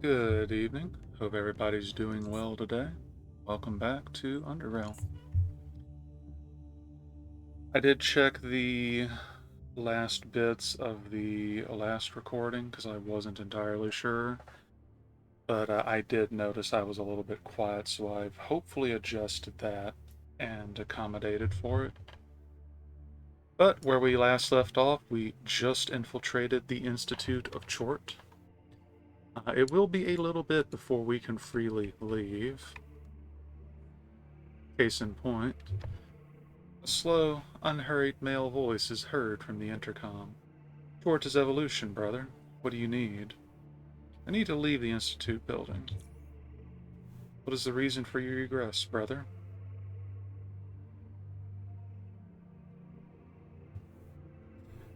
Good evening. Hope everybody's doing well today. Welcome back to Underrail. I did check the last bits of the last recording because I wasn't entirely sure, but I did notice I was a little bit quiet, so I've hopefully adjusted that and accommodated for it. But where we last left off, we just infiltrated the Institute of Tchort. It will be a little bit before we can freely leave. Case in point, a slow, unhurried male voice is heard from the intercom. Tchort is evolution, brother. What do you need? I need to leave the Institute building. What is the reason for your egress, brother?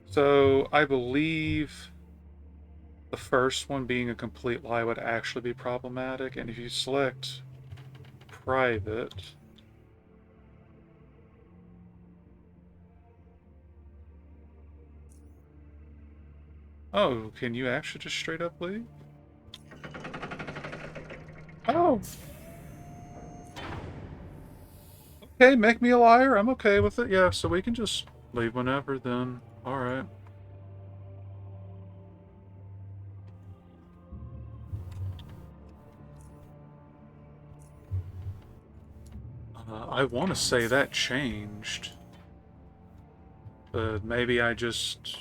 So, I believe the first one being a complete lie would actually be problematic, and if you select private, oh, can you actually just straight up leave? Oh, okay, make me a liar. I'm okay with it. Yeah, so we can just leave whenever then. Alright. I want to say that changed, but maybe I just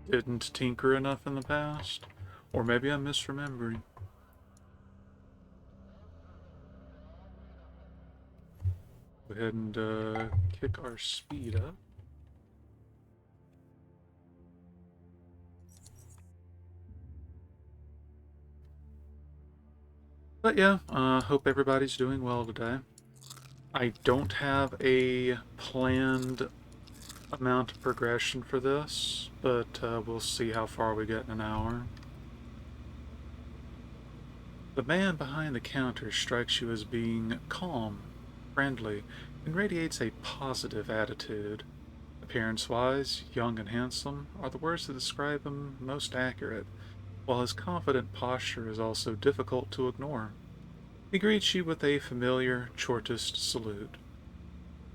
didn't tinker enough in the past, or maybe I'm misremembering. Go ahead and kick our speed up. But yeah, hope everybody's doing well today. I don't have a planned amount of progression for this, but we'll see how far we get in an hour. The man behind the counter strikes you as being calm, friendly, and radiates a positive attitude. Appearance-wise, young and handsome are the words that describe him most accurate, while his confident posture is also difficult to ignore. He greets you with a familiar Chortist salute.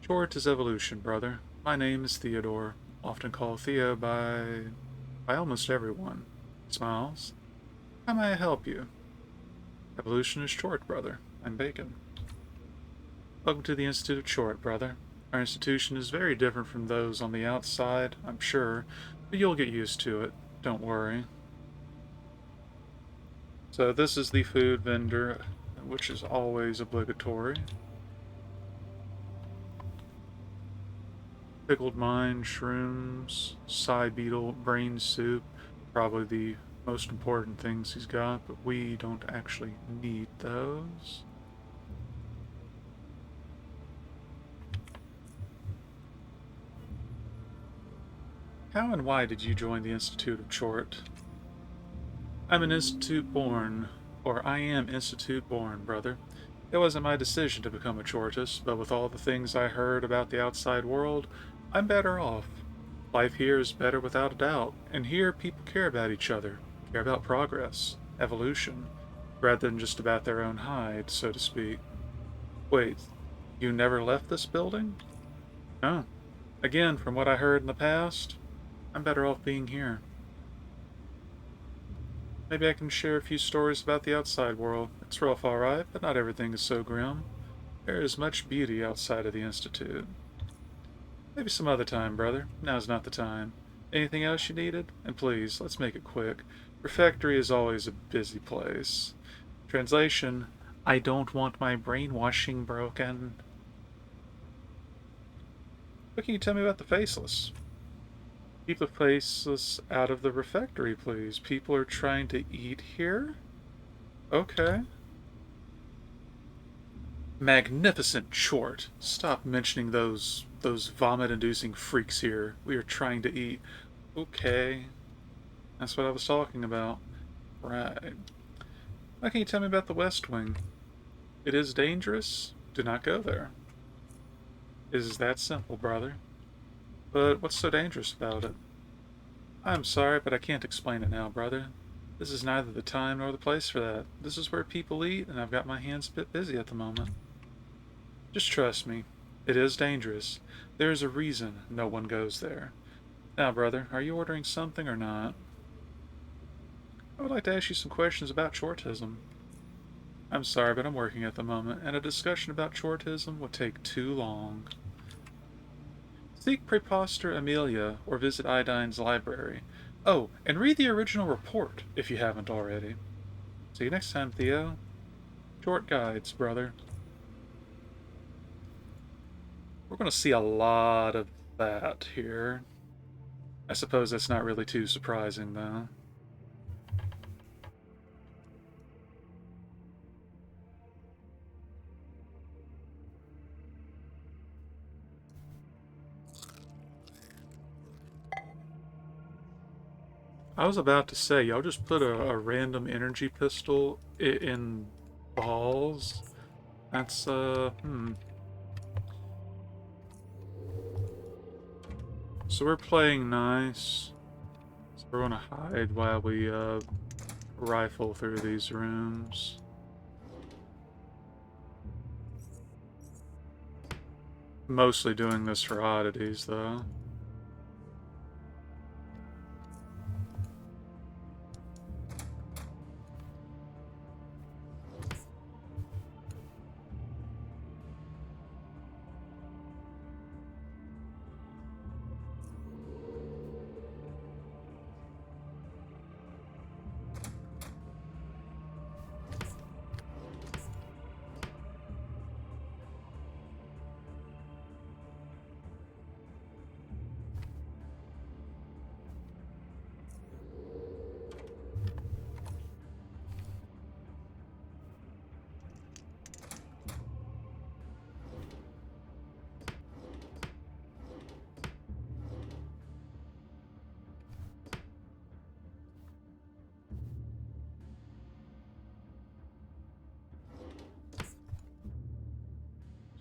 Chort is evolution, brother. My name is Theodore, often called Theo by almost everyone. He smiles. How may I help you? Evolution is Chort, brother. I'm Bacon. Welcome to the Institute of Tchort, brother. Our institution is very different from those on the outside, I'm sure, but you'll get used to it. Don't worry. So this is the food vendor, which is always obligatory. Pickled mine, shrooms, psi beetle, brain soup, probably the most important things he's got, but we don't actually need those. How and why did you join the Institute of Tchort? I'm an Institute born, or I am Institute born, brother. It wasn't my decision to become a Chortist, but with all the things I heard about the outside world, I'm better off. Life here is better without a doubt, and here people care about each other, care about progress, evolution, rather than just about their own hide, so to speak. Wait, you never left this building? No. Again, from what I heard in the past, I'm better off being here. Maybe I can share a few stories about the outside world. It's rough, alright, but not everything is so grim. There is much beauty outside of the Institute. Maybe some other time, brother. Now's not the time. Anything else you needed? And please, let's make it quick. Refectory is always a busy place. Translation: I don't want my brainwashing broken. What can you tell me about the Faceless? Keep the Faceless out of the refectory, please. People are trying to eat here? Okay. Magnificent Chort. Stop mentioning those vomit-inducing freaks here. We are trying to eat. Okay. That's what I was talking about. Right. Why can't you tell me about the West Wing? It is dangerous. Do not go there. It is that simple, brother. But what's so dangerous about it? I'm sorry, but I can't explain it now, brother. This is neither the time nor the place for that. This is where people eat, and I've got my hands a bit busy at the moment. Just trust me. It is dangerous. There is a reason no one goes there. Now, brother, are you ordering something or not? I would like to ask you some questions about Tchortism. I'm sorry, but I'm working at the moment, and a discussion about Tchortism would take too long. Seek Praepostor Amelia or visit Iodine's library. Oh, and read the original report if you haven't already. See you next time, Theo. Short guides, brother. We're going to see a lot of that here. I suppose that's not really too surprising, though. I was about to say, y'all just put a random energy pistol in balls. That's, So we're playing nice. So we're gonna hide while we, rifle through these rooms. Mostly doing this for oddities, though.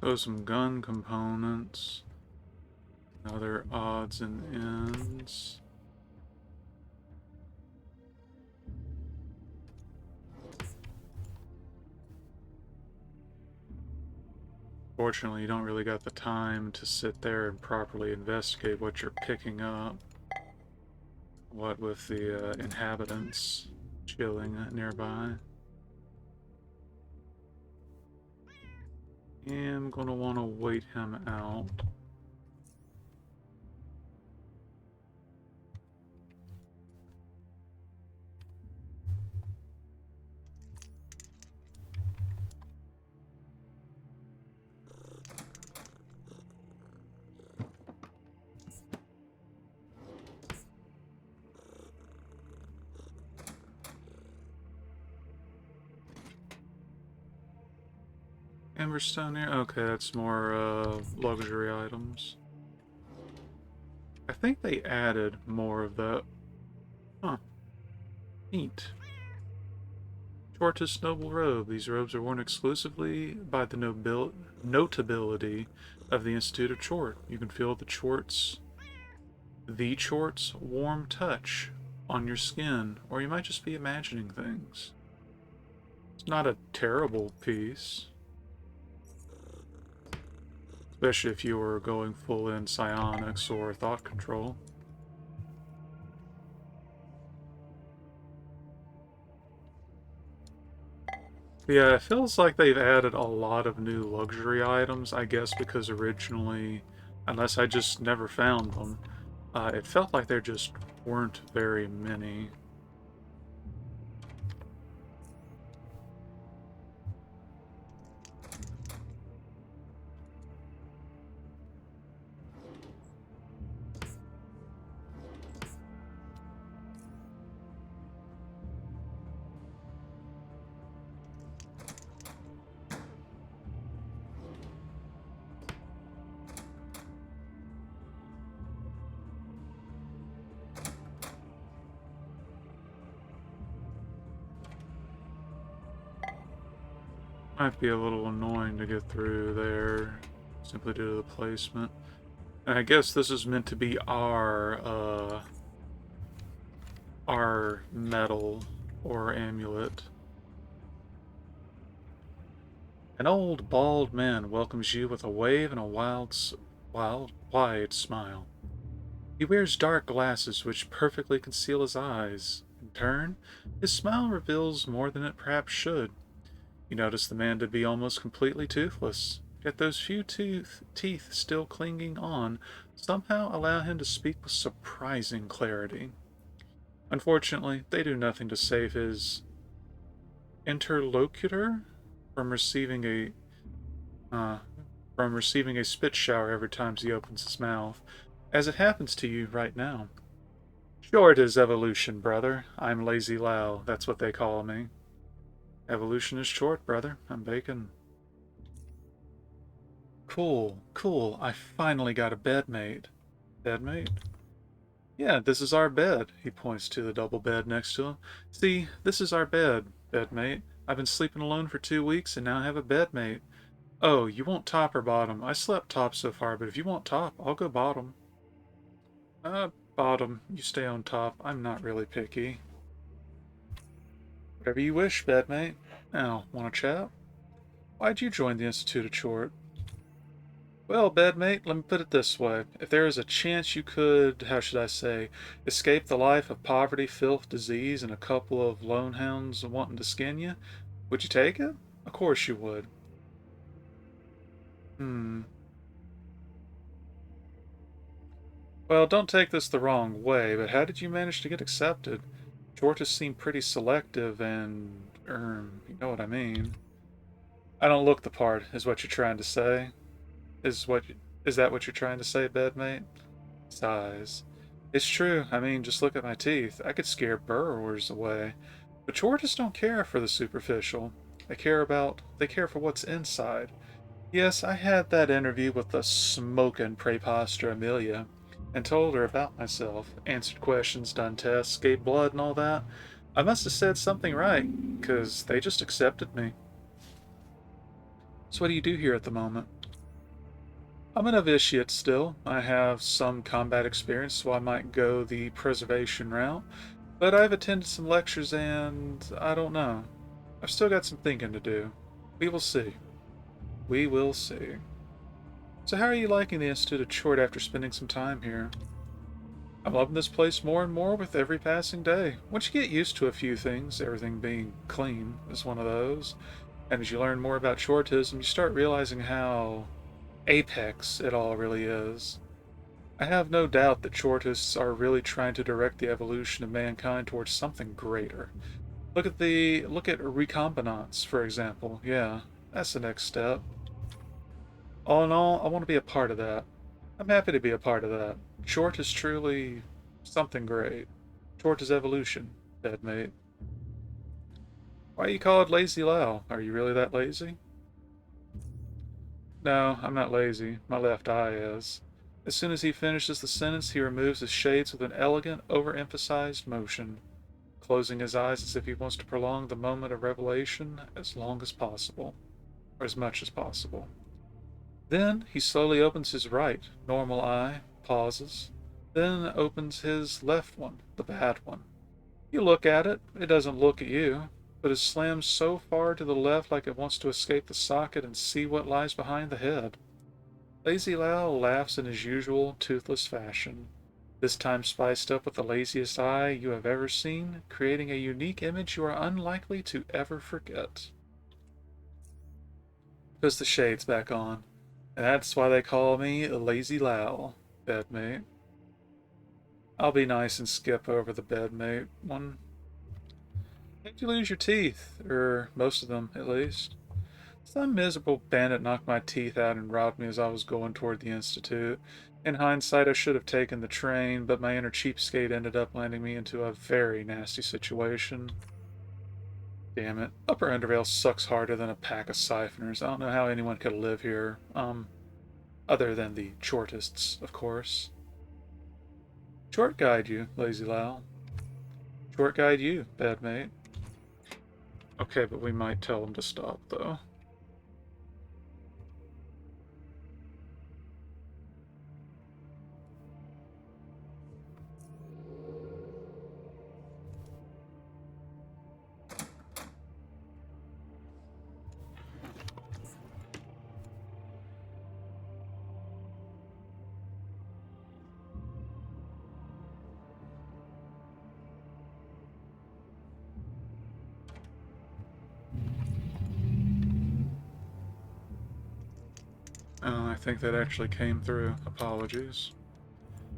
So some gun components. Other odds and ends. Fortunately, you don't really got the time to sit there and properly investigate what you're picking up. What with the inhabitants chilling nearby. And I'm gonna want to wait him out. Emberstone here? Okay, that's more luxury items. I think they added more of that. Huh. Neat. Tchortist noble robe. These robes are worn exclusively by the notability of the Institute of Tchort. You can feel the Tchort's warm touch on your skin, or you might just be imagining things. It's not a terrible piece. Especially if you were going full in psionics or thought control. Yeah, it feels like they've added a lot of new luxury items, I guess because originally, unless I just never found them, it felt like there just weren't very many. Might be a little annoying to get through there, simply due to the placement. And I guess this is meant to be our metal or amulet. An old, bald man welcomes you with a wave and a wide smile. He wears dark glasses which perfectly conceal his eyes. In turn, his smile reveals more than it perhaps should. You notice the man to be almost completely toothless, yet those few teeth still clinging on somehow allow him to speak with surprising clarity. Unfortunately, they do nothing to save his interlocutor from receiving a uh, spit shower every time he opens his mouth, as it happens to you right now. Short is evolution, brother. I'm Lazy Lau. That's what they call me. Evolution is short, brother. I'm bacon. Cool, cool. I finally got a bedmate. Bedmate? Yeah, this is our bed. He points to the double bed next to him. See, this is our bed, bedmate. I've been sleeping alone for 2 weeks and now I have a bedmate. Oh, you want top or bottom? I slept top so far, but if you want top, I'll go bottom. Bottom. You stay on top. I'm not really picky. Whatever you wish, bedmate. Now, want to chat? Why'd you join the Institute of Tchort? Well, bedmate, let me put it this way. If there is a chance you could, how should I say, escape the life of poverty, filth, disease, and a couple of lone hounds wanting to skin you, would you take it? Of course you would. Hmm. Well, don't take this the wrong way, but how did you manage to get accepted? Georges seemed pretty selective and, you know what I mean. I don't look the part, is what you're trying to say. Is what is that what you're trying to say, bedmate? Sighs. It's true. I mean, just look at my teeth. I could scare burrowers away. But Georges don't care for the superficial. They care for what's inside. Yes, I had that interview with the smokin' preposter Amelia, and told her about myself, answered questions, done tests, gave blood and all that. I must have said something right, 'cause they just accepted me. So what do you do here at the moment? I'm a novitiate still. I have some combat experience, so I might go the preservation route. But I've attended some lectures and I don't know. I've still got some thinking to do. We will see. We will see. So how are you liking the Institute of Tchort after spending some time here? I'm loving this place more and more with every passing day. Once you get used to a few things, everything being clean is one of those. And as you learn more about Tchortism, you start realizing how apex it all really is. I have no doubt that Tchortists are really trying to direct the evolution of mankind towards something greater. Look at recombinants, for example. Yeah, that's the next step. All in all, I want to be a part of that. I'm happy to be a part of that. Tchort is truly something great. Tchort is evolution, bedmate. Why you call it Lazy Lau? Are you really that lazy? No, I'm not lazy. My left eye is. As soon as he finishes the sentence, he removes his shades with an elegant, overemphasized motion, closing his eyes as if he wants to prolong the moment of revelation as long as possible, or as much as possible. Then he slowly opens his right, normal eye, pauses, then opens his left one, the bad one. You look at it, it doesn't look at you, but is slammed so far to the left like it wants to escape the socket and see what lies behind the head. Lazy Lau laughs in his usual toothless fashion, this time spiced up with the laziest eye you have ever seen, creating a unique image you are unlikely to ever forget. Puts the shades back on, and that's why they call me Lazy Lau, bedmate. I'll be nice and skip over the bedmate one. How'd you lose your teeth? Or most of them, at least. Some miserable bandit knocked my teeth out and robbed me as I was going toward the Institute. In hindsight, I should have taken the train, but my inner cheapskate ended up landing me into a very nasty situation. Damn it. Upper Underrail sucks harder than a pack of siphoners. I don't know how anyone could live here. Other than the Tchortists, of course. Tchort guide you, Lazy Lau. Tchort guide you, bad mate. Okay, but we might tell them to stop, though. I think that actually came through. Apologies.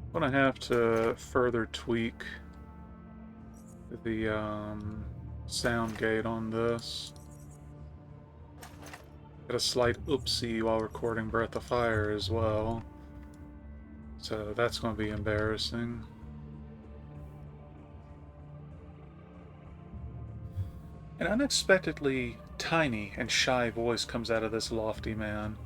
I'm gonna have to further tweak the sound gate on this. Got a slight oopsie while recording Breath of Fire as well. So that's going to be embarrassing. An unexpectedly tiny and shy voice comes out of this lofty man.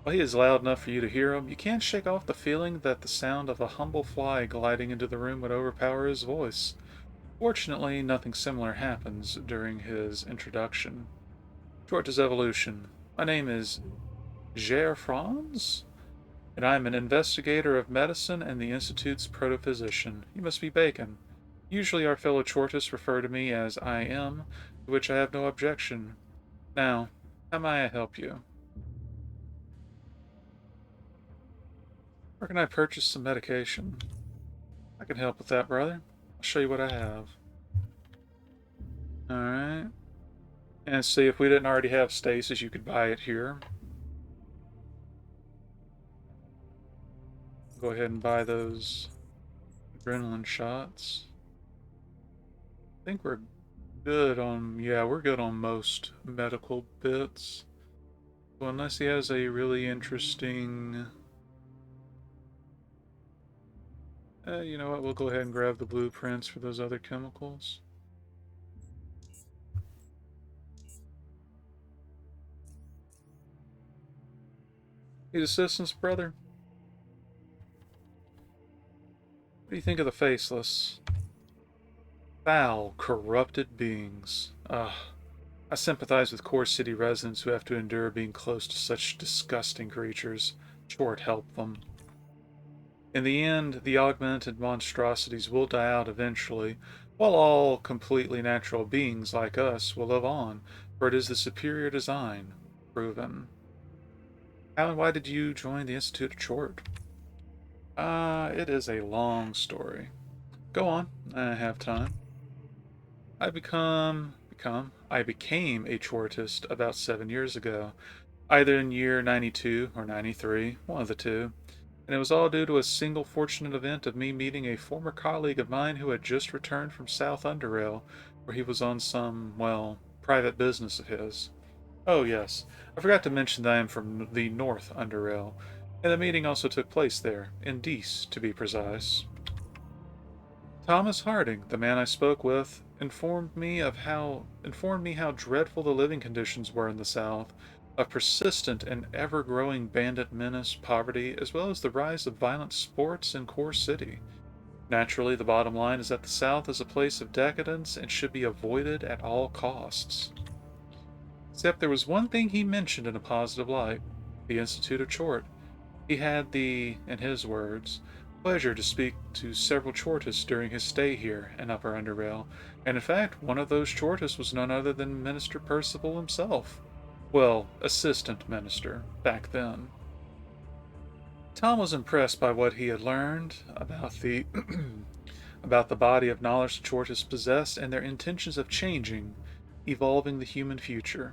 While he is loud enough for you to hear him, you can't shake off the feeling that the sound of a humble fly gliding into the room would overpower his voice. Fortunately, nothing similar happens during his introduction. Short as evolution. My name is Ger Franz, and I am an investigator of medicine and the Institute's protophysician. You must be Bacon. Usually our fellow Chortists refer to me as I am, to which I have no objection. Now, how may I help you? Where can I purchase some medication? I can help with that, brother. I'll show you what I have. Alright. And see, if we didn't already have stasis, you could buy it here. Go ahead and buy those adrenaline shots. I think we're good on, yeah, we're good on most medical bits. Well, unless he has a really interesting... you know what, we'll go ahead and grab the blueprints for those other chemicals. Need assistance, brother? What do you think of the faceless? Foul, corrupted beings. Ugh. I sympathize with core city residents who have to endure being close to such disgusting creatures. Tchort help them. In the end, the augmented monstrosities will die out eventually, while all completely natural beings like us will live on, for it is the superior design. Proven. How and why did you join the Institute of Tchort? It is a long story. Go on, I have time. I became a Chortist about 7 years ago, either in year 92 or 93, one of the two. And it was all due to a single fortunate event of me meeting a former colleague of mine who had just returned from South Underrail, where he was on some, well, private business of his. Oh, yes, I forgot to mention that I am from the North Underrail, and the meeting also took place there, in Dees, to be precise. Thomas Harding, the man I spoke with, informed me how dreadful the living conditions were in the South, of persistent and ever-growing bandit menace, poverty, as well as the rise of violent sports in Core City. Naturally, the bottom line is that the South is a place of decadence and should be avoided at all costs. Except there was one thing he mentioned in a positive light: the Institute of Tchort. He had the, in his words, pleasure to speak to several Chortists during his stay here in Upper Underrail, and in fact, one of those Chortists was none other than Minister Percival himself. Well, assistant minister, back then. Tom was impressed by what he had learned about the about the body of knowledge the Chortists possessed and their intentions of changing, evolving the human future.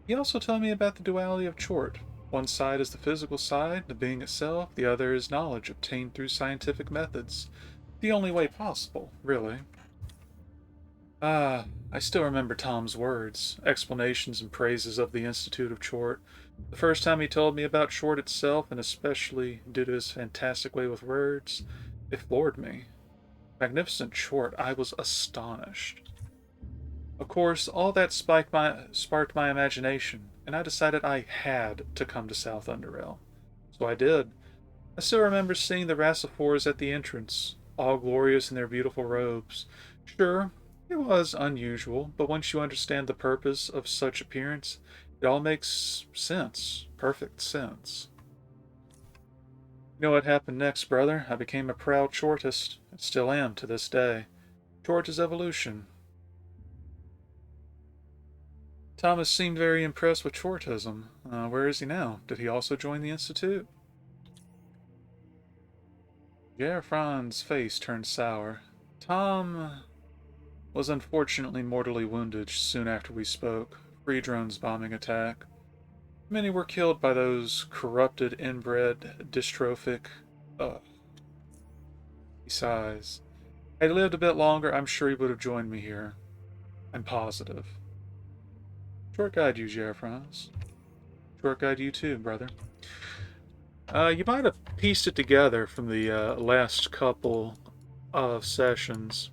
He also told me about the duality of Tchort. One side is the physical side, the being itself, the other is knowledge obtained through scientific methods. The only way possible, really. I still remember Tom's words, explanations and praises of the Institute of Tchort. The first time he told me about Tchort itself, and especially due to his fantastic way with words, it floored me. Magnificent Tchort, I was astonished. Of course, all that sparked my imagination, and I decided I had to come to South Underrail. So I did. I still remember seeing the Rassafors at the entrance, all glorious in their beautiful robes. Sure, it was unusual, but once you understand the purpose of such appearance, it all makes sense. Perfect sense. You know what happened next, brother? I became a proud Chortist, and still am to this day. Tchort is evolution. Thomas seemed very impressed with Chortism. Where is he now? Did he also join the Institute? Gerfran's face turned sour. Tom was unfortunately mortally wounded soon after we spoke. Free drone's bombing attack. Many were killed by those corrupted, inbred, dystrophic. Uh, he sighs. Had he lived a bit longer, I'm sure he would have joined me here. I'm positive. Short guide you, Jerfrans. Short guide you too, brother. You might have pieced it together from the last couple of sessions,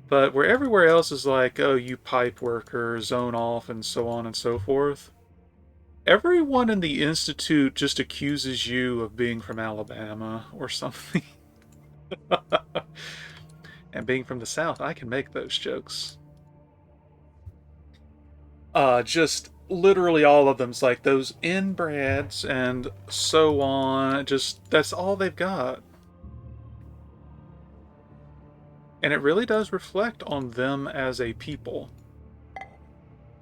but where everywhere else is like, oh, you pipe worker, zone off, and so on and so forth, everyone in the Institute just accuses you of being from Alabama or something. And being from the South, I can make those jokes. Just literally all of them's like those inbreds and so on. Just that's all they've got. And it really does reflect on them as a people.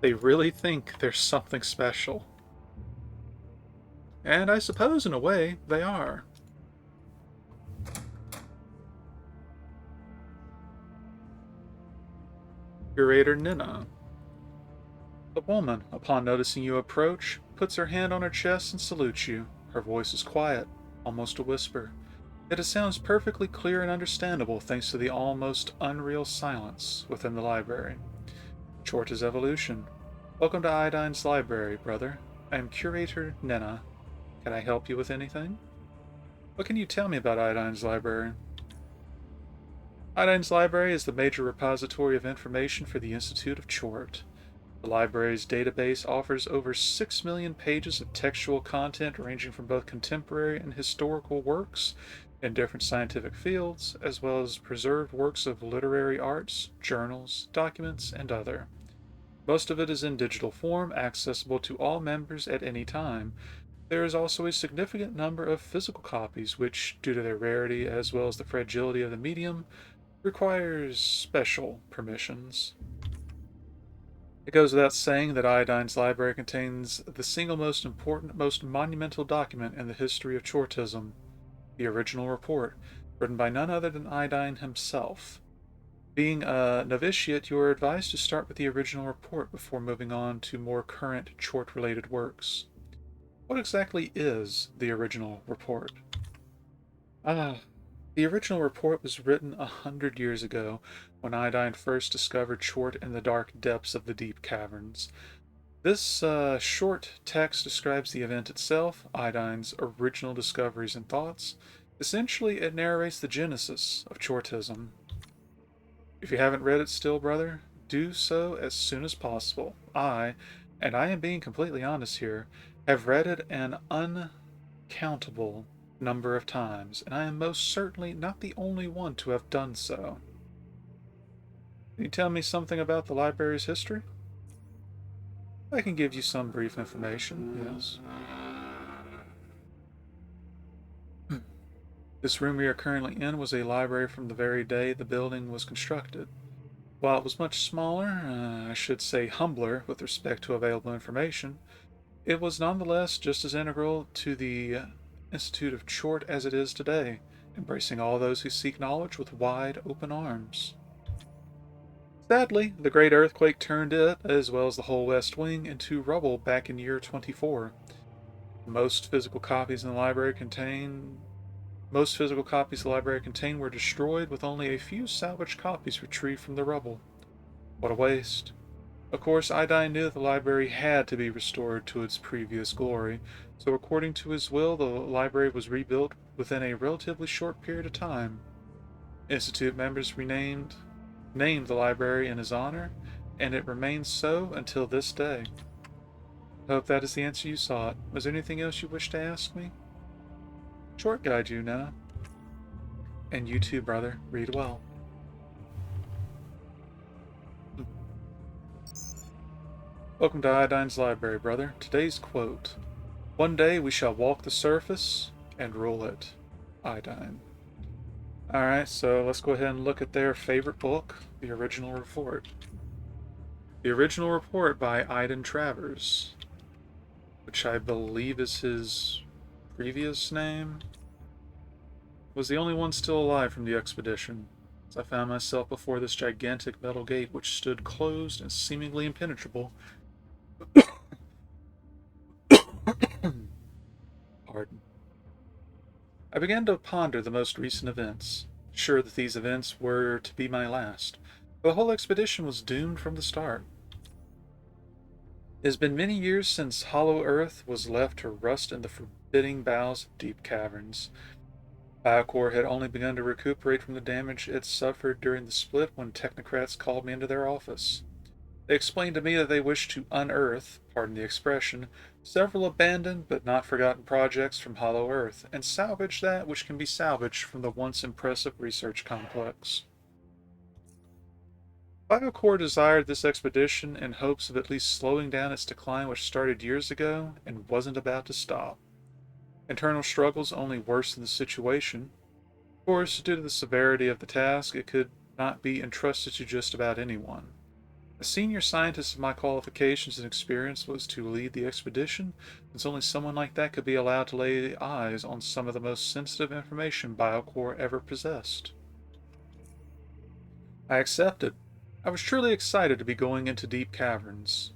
They really think there's something special. And I suppose, in a way, they are. Curator Nina. The woman, upon noticing you approach, puts her hand on her chest and salutes you. Her voice is quiet, almost a whisper. Yet it sounds perfectly clear and understandable thanks to the almost unreal silence within the library. Tchort's evolution. Welcome to Iodine's library, brother. I am Curator Nina. Can I help you with anything? What can you tell me about Iodine's library? Iodine's library is the major repository of information for the Institute of Tchort. The library's database offers over 6 million pages of textual content ranging from both contemporary and historical works in different scientific fields, as well as preserved works of literary arts, journals, documents, and other. Most of it is in digital form, accessible to all members at any time. There is also a significant number of physical copies, which, due to their rarity as well as the fragility of the medium, requires special permissions. It goes without saying that Iodine's library contains the single most important, most monumental document in the history of Tchortism, the original report, written by none other than Iodine himself. Being a novitiate, you are advised to start with the original report before moving on to more current Tchort-related works. What exactly is the original report? Ah, the original report was written 100 years ago, when Iodine first discovered Tchort in the dark depths of the deep caverns. This short text describes the event itself, Iodine's original discoveries and thoughts. Essentially, it narrates the genesis of Tchortism. If you haven't read it still, brother, do so as soon as possible. And I am being completely honest here, have read it an uncountable number of times, and I am most certainly not the only one to have done so. Can you tell me something about the library's history? I can give you some brief information, yes. This room we are currently in was a library from the very day the building was constructed. While it was much smaller, I should say humbler with respect to available information, it was nonetheless just as integral to the Institute of Tchort as it is today, embracing all those who seek knowledge with wide open arms. Sadly, the great earthquake turned it, as well as the whole West Wing, into rubble back in year 24. Most physical copies in the library contain Most physical copies the library contained were destroyed, with only a few salvaged copies retrieved from the rubble. What a waste. Of course, Iodine knew that the library had to be restored to its previous glory, so according to his will, the library was rebuilt within a relatively short period of time. Institute members named the library in his honor, and it remains so until this day. I hope that is the answer you sought. Was there anything else you wish to ask me? Short guide you now. And you too, brother. Read well. Welcome to Iodine's library, brother. Today's quote: "One day we shall walk the surface and rule it." Iodine. Alright, so let's go ahead and look at their favorite book, the original report. The original report by Iden Travers, which I believe is his previous name, was the only one still alive from the expedition, as I found myself before this gigantic metal gate which stood closed and seemingly impenetrable Pardon. I began to ponder the most recent events, sure that these events were to be my last. The whole expedition was doomed from the start. It has been many years since hollow earth was left to rust in the forbidding bowels of deep caverns. Biocor had only begun to recuperate from the damage it suffered during the split when technocrats called me into their office. They explained to me that they wished to unearth, pardon the expression, several abandoned but not forgotten projects from Hollow Earth, and salvage that which can be salvaged from the once impressive research complex. Biocor desired this expedition in hopes of at least slowing down its decline, which started years ago and wasn't about to stop. Internal struggles only worsened the situation. Of course, due to the severity of the task, it could not be entrusted to just about anyone. A senior scientist of my qualifications and experience was to lead the expedition, since only someone like that could be allowed to lay eyes on some of the most sensitive information Biocor ever possessed. I accepted. I was truly excited to be going into deep caverns,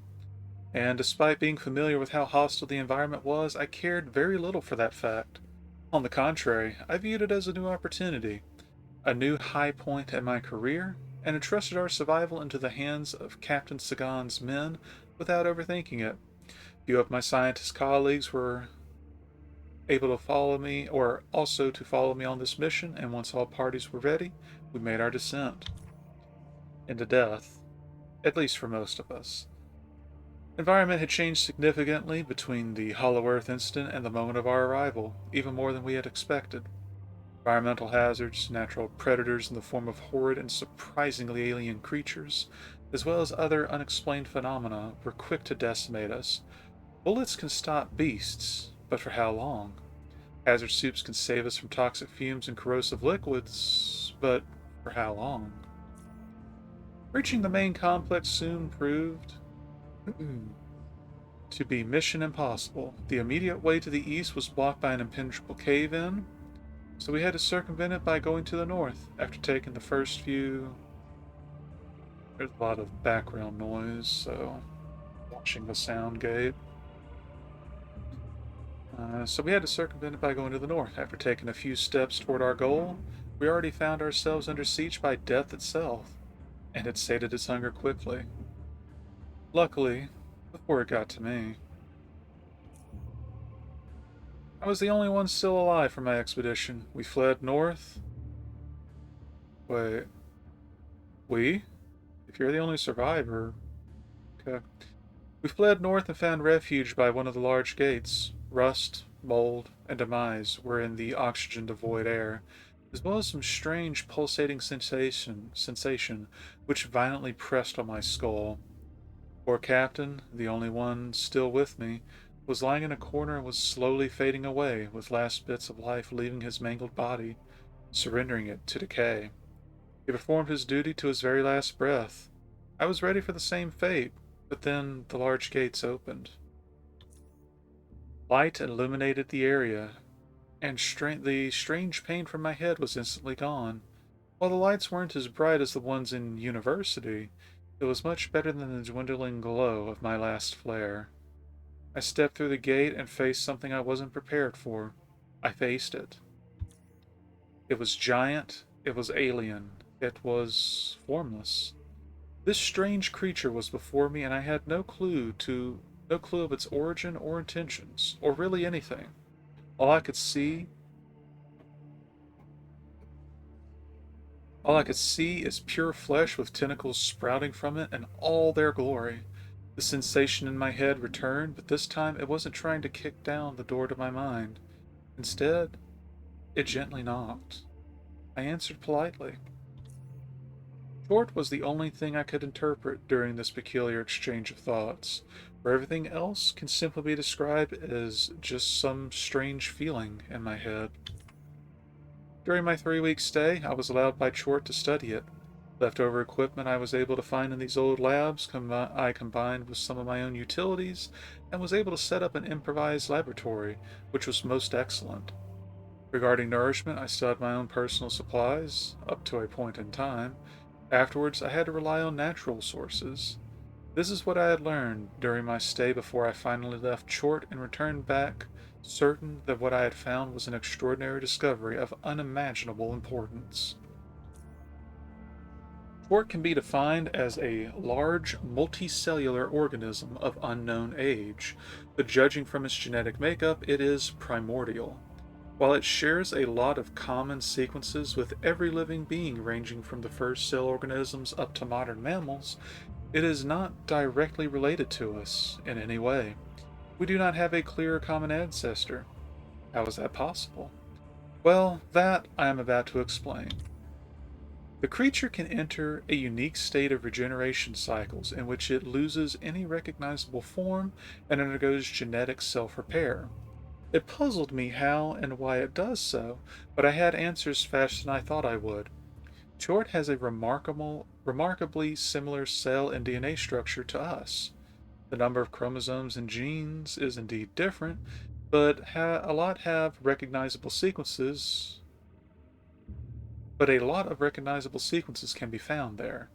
and despite being familiar with how hostile the environment was, I cared very little for that fact. On the contrary, I viewed it as a new opportunity, a new high point in my career, and entrusted our survival into the hands of Captain Sagan's men without overthinking it. Few of my scientist colleagues were able to follow me, or also to follow me on this mission, and once all parties were ready, we made our descent into death, at least for most of us. Environment had changed significantly between the Hollow Earth incident and the moment of our arrival, even more than we had expected. Environmental hazards, natural predators in the form of horrid and surprisingly alien creatures, as well as other unexplained phenomena, were quick to decimate us. Bullets can stop beasts, but for how long? Hazard soups can save us from toxic fumes and corrosive liquids, but for how long? Reaching the main complex soon proved to be mission impossible. The immediate way to the east was blocked by an impenetrable cave in, so we had to circumvent it by going to the north. After taking the first few. There's a lot of background noise, so watching the sound gate. So we had to circumvent it by going to the north. After taking a few steps toward our goal, we already found ourselves under siege by death itself, and it sated its hunger quickly. Luckily, before it got to me. I was the only one still alive from my expedition. We fled north. Wait, we? If you're the only survivor. Okay. We fled north and found refuge by one of the large gates. Rust, mold, and demise were in the oxygen-devoid air, as well as some strange pulsating sensation which violently pressed on my skull. Poor Captain, the only one still with me, was lying in a corner and was slowly fading away, with last bits of life leaving his mangled body, surrendering it to decay. He performed his duty to his very last breath. I was ready for the same fate, but then the large gates opened. Light illuminated the area, and the strange pain from my head was instantly gone. While the lights weren't as bright as the ones in university, it was much better than the dwindling glow of my last flare. I stepped through the gate and faced something I wasn't prepared for. I faced it. It was giant, it was alien, it was formless. This strange creature was before me, and I had no clue of its origin or intentions, or really anything. All I could see all I could see is pure flesh with tentacles sprouting from it in all their glory. The sensation in my head returned, but this time it wasn't trying to kick down the door to my mind. Instead, it gently knocked. I answered politely. Tchort was the only thing I could interpret during this peculiar exchange of thoughts, for everything else can simply be described as just some strange feeling in my head. During my 3 week stay, I was allowed by Tchort to study it. Leftover equipment I was able to find in these old labs I combined with some of my own utilities and was able to set up an improvised laboratory, which was most excellent. Regarding nourishment, I still had my own personal supplies, up to a point in time. Afterwards, I had to rely on natural sources. This is what I had learned during my stay before I finally left Chort and returned back, certain that what I had found was an extraordinary discovery of unimaginable importance. Chort can be defined as a large multicellular organism of unknown age, but judging from its genetic makeup, it is primordial. While it shares a lot of common sequences with every living being ranging from the first cell organisms up to modern mammals, it is not directly related to us in any way. We do not have a clear common ancestor. How is that possible? Well, that I am about to explain. The creature can enter a unique state of regeneration cycles in which it loses any recognizable form and undergoes genetic self repair. It puzzled me how and why it does so, but I had answers faster than I thought I would. Chort has a remarkably similar cell and DNA structure to us. The number of chromosomes and genes is indeed different, but a lot have recognizable sequences. But a lot of recognizable sequences can be found there.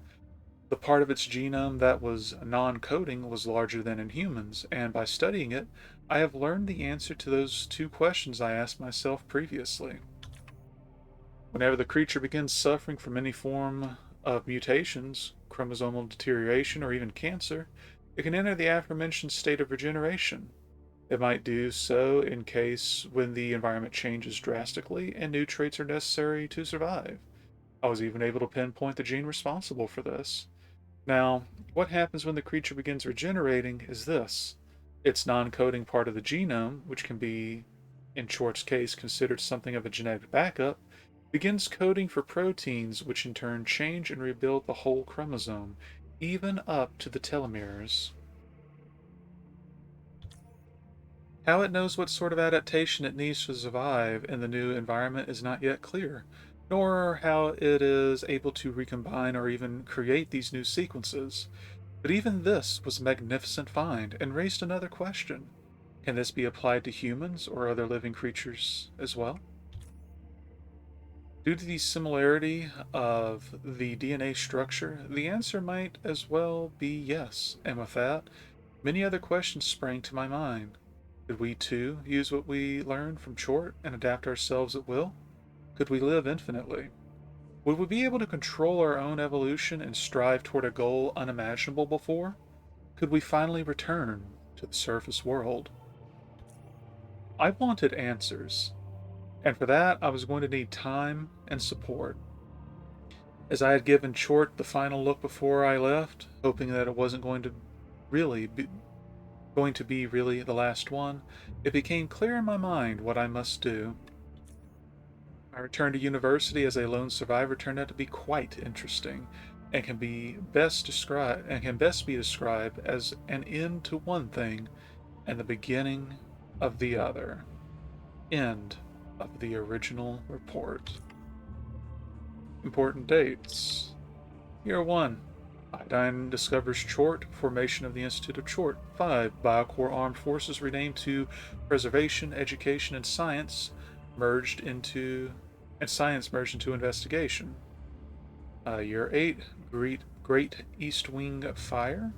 The part of its genome that was non-coding was larger than in humans, and by studying it, I have learned the answer to those two questions I asked myself previously. Whenever the creature begins suffering from any form of mutations, chromosomal deterioration, or even cancer, it can enter the aforementioned state of regeneration. It might do so in case when the environment changes drastically and new traits are necessary to survive. I was even able to pinpoint the gene responsible for this. Now, what happens when the creature begins regenerating is this. Its non-coding part of the genome, which can be, in Chort's case, considered something of a genetic backup, begins coding for proteins which in turn change and rebuild the whole chromosome, even up to the telomeres. How it knows what sort of adaptation it needs to survive in the new environment is not yet clear, nor how it is able to recombine or even create these new sequences. But even this was a magnificent find and raised another question. Can this be applied to humans or other living creatures as well? Due to the similarity of the DNA structure, the answer might as well be yes, and with that, many other questions sprang to my mind. Could we too use what we learned from Chort and adapt ourselves at will? Could we live infinitely? Would we be able to control our own evolution and strive toward a goal unimaginable before? Could we finally return to the surface world? I wanted answers, and for that I was going to need time and support. As I had given Chort the final look before I left, hoping that it wasn't really be, going to be really the last one, it became clear in my mind what I must do. My return to university as a lone survivor turned out to be quite interesting, and can best be described as an end to one thing and the beginning of the other. End of the original report. Important dates. Year 1. Iodine discovers Chort, formation of the Institute of Tchort. 5. Biocore Armed Forces renamed to Preservation, Education, and Science merged into investigation. Year 8, Great East Wing Fire.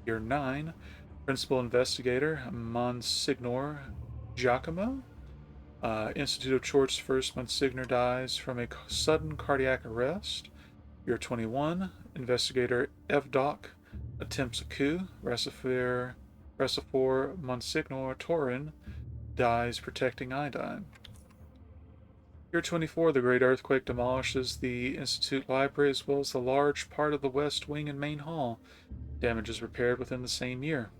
Year 9, Principal Investigator Monsignor Giacomo. Institute of Tchort's first Monsignor dies from a sudden cardiac arrest. Year 21, Investigator Evdoc attempts a coup. Recifor Monsignor Torin dies protecting iodine. Year 24, the Great Earthquake demolishes the Institute Library as well as the large part of the West Wing and Main Hall. Damage is repaired within the same year.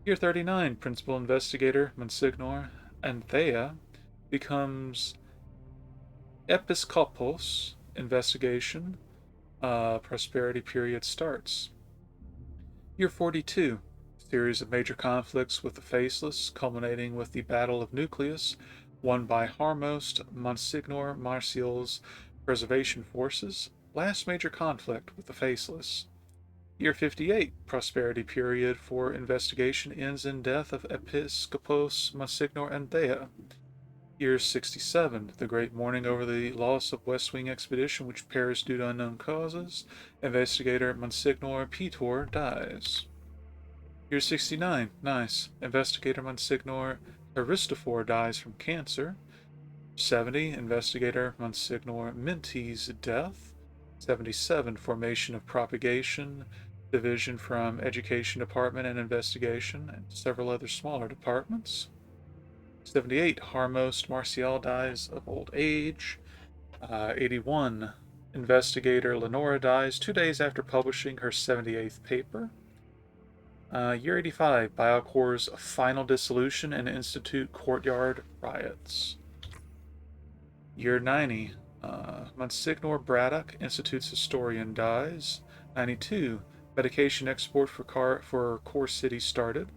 Year 39, Principal Investigator Monsignor Anthea becomes Episcopos. Investigation. Prosperity period starts. Year 42, series of major conflicts with the Faceless, culminating with the Battle of Nucleus, won by Harmost Monsignor Martial's preservation forces. Last major conflict with the Faceless. Year 58, prosperity period for investigation ends in death of Episcopos Monsignor Anthea. Year 67, the great mourning over the loss of West Wing expedition which perished due to unknown causes. Investigator Monsignor Petor dies. Year 69. Nice. Investigator Monsignor Aristophore dies from cancer. 70. Investigator Monsignor Minty's death. 77. Formation of Propagation Division from Education Department and Investigation and several other smaller departments. 78. Harmost Martial dies of old age. 81. Investigator Lenora dies 2 days after publishing her 78th paper. Year 85. Biocor's final dissolution and Institute courtyard riots. Year 90. Monsignor Braddock, Institute's historian, dies. 92. Medication export for Core City started.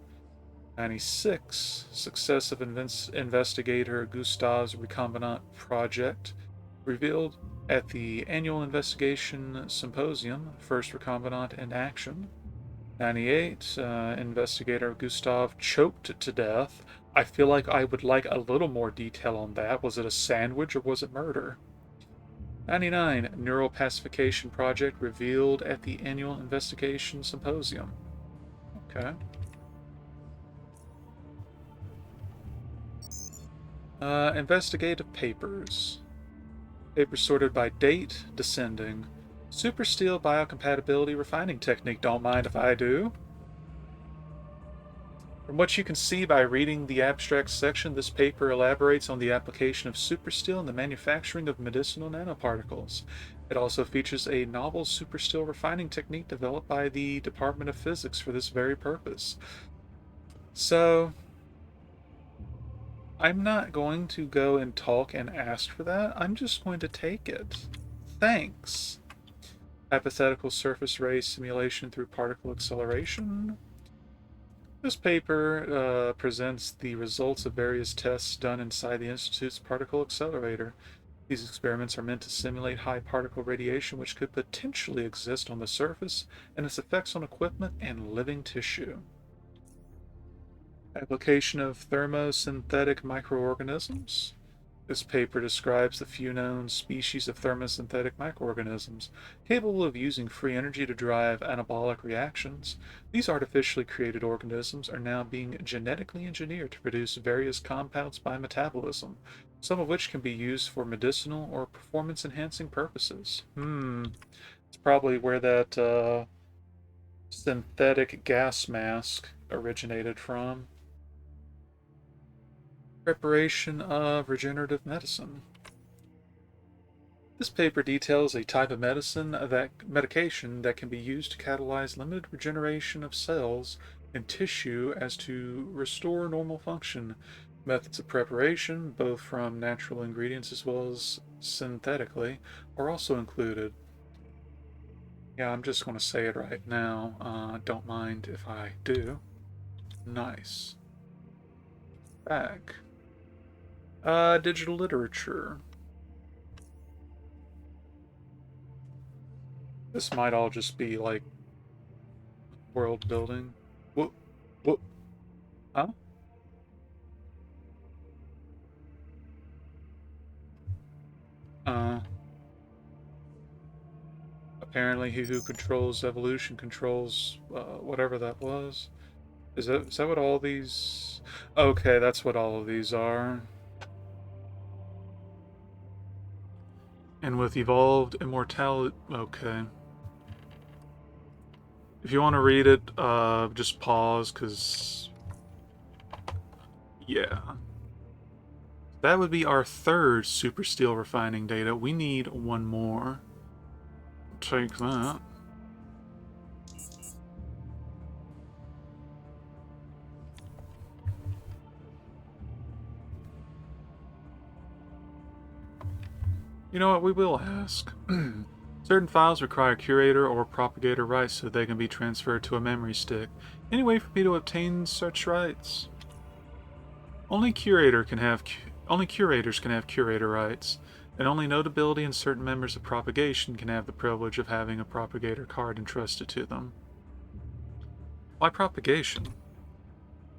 96. Success of investigator Gustav's recombinant project revealed at the annual investigation symposium, first recombinant in action. 98. Investigator Gustav choked to death. I feel like I would like a little more detail on that. Was it a sandwich or was it murder? 99. Neural pacification project revealed at the annual investigation symposium. Okay. Investigative papers. Papers sorted by date, descending. Super steel biocompatibility refining technique. Don't mind if I do. From what you can see by reading the abstract section, this paper elaborates on the application of super steel in the manufacturing of medicinal nanoparticles. It also features a novel super steel refining technique developed by the Department of Physics for this very purpose. So, I'm not going to go and talk and ask for that. I'm just going to take it. Thanks. Hypothetical surface ray simulation through particle acceleration. This paper presents the results of various tests done inside the Institute's particle accelerator. These experiments are meant to simulate high particle radiation which could potentially exist on the surface and its effects on equipment and living tissue. Application of thermosynthetic microorganisms. This paper describes the few known species of thermosynthetic microorganisms capable of using free energy to drive anabolic reactions. These artificially created organisms are now being genetically engineered to produce various compounds by metabolism, some of which can be used for medicinal or performance-enhancing purposes. It's probably where that synthetic gas mask originated from. Preparation of regenerative medicine. This paper details a type of medication that can be used to catalyze limited regeneration of cells and tissue as to restore normal function. Methods of preparation, both from natural ingredients as well as synthetically, are also included. Yeah, I'm just going to say it right now. Don't mind if I do. Nice. Back. Digital literature. This might all just be like world building. Whoop, whoop. Huh? Apparently he who controls evolution controls whatever that was. Is that what all these... Okay, that's what all of these are. And with evolved immortality... Okay. If you want to read it, just pause, because... Yeah. That would be our third super steel refining data. We need one more. Take that. You know what, we will ask. Certain files require curator or propagator rights so they can be transferred to a memory stick. Any way for me to obtain such rights? Only curators can have curator rights, and only Notability and certain members of propagation can have the privilege of having a propagator card entrusted to them. Why propagation?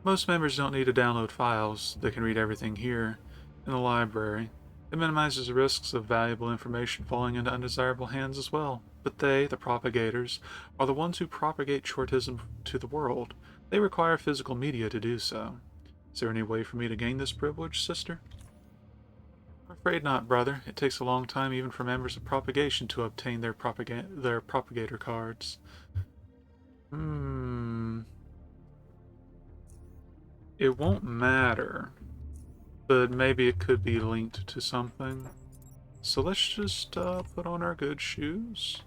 Most members don't need to download files. They can read everything here, in the library. It minimizes the risks of valuable information falling into undesirable hands as well. But they, the propagators, are the ones who propagate Tchortism to the world. They require physical media to do so. Is there any way for me to gain this privilege, sister? I'm afraid not, brother. It takes a long time even for members of propagation to obtain their propagator cards. Hmm. It won't matter, but maybe it could be linked to something. So let's just put on our good shoes.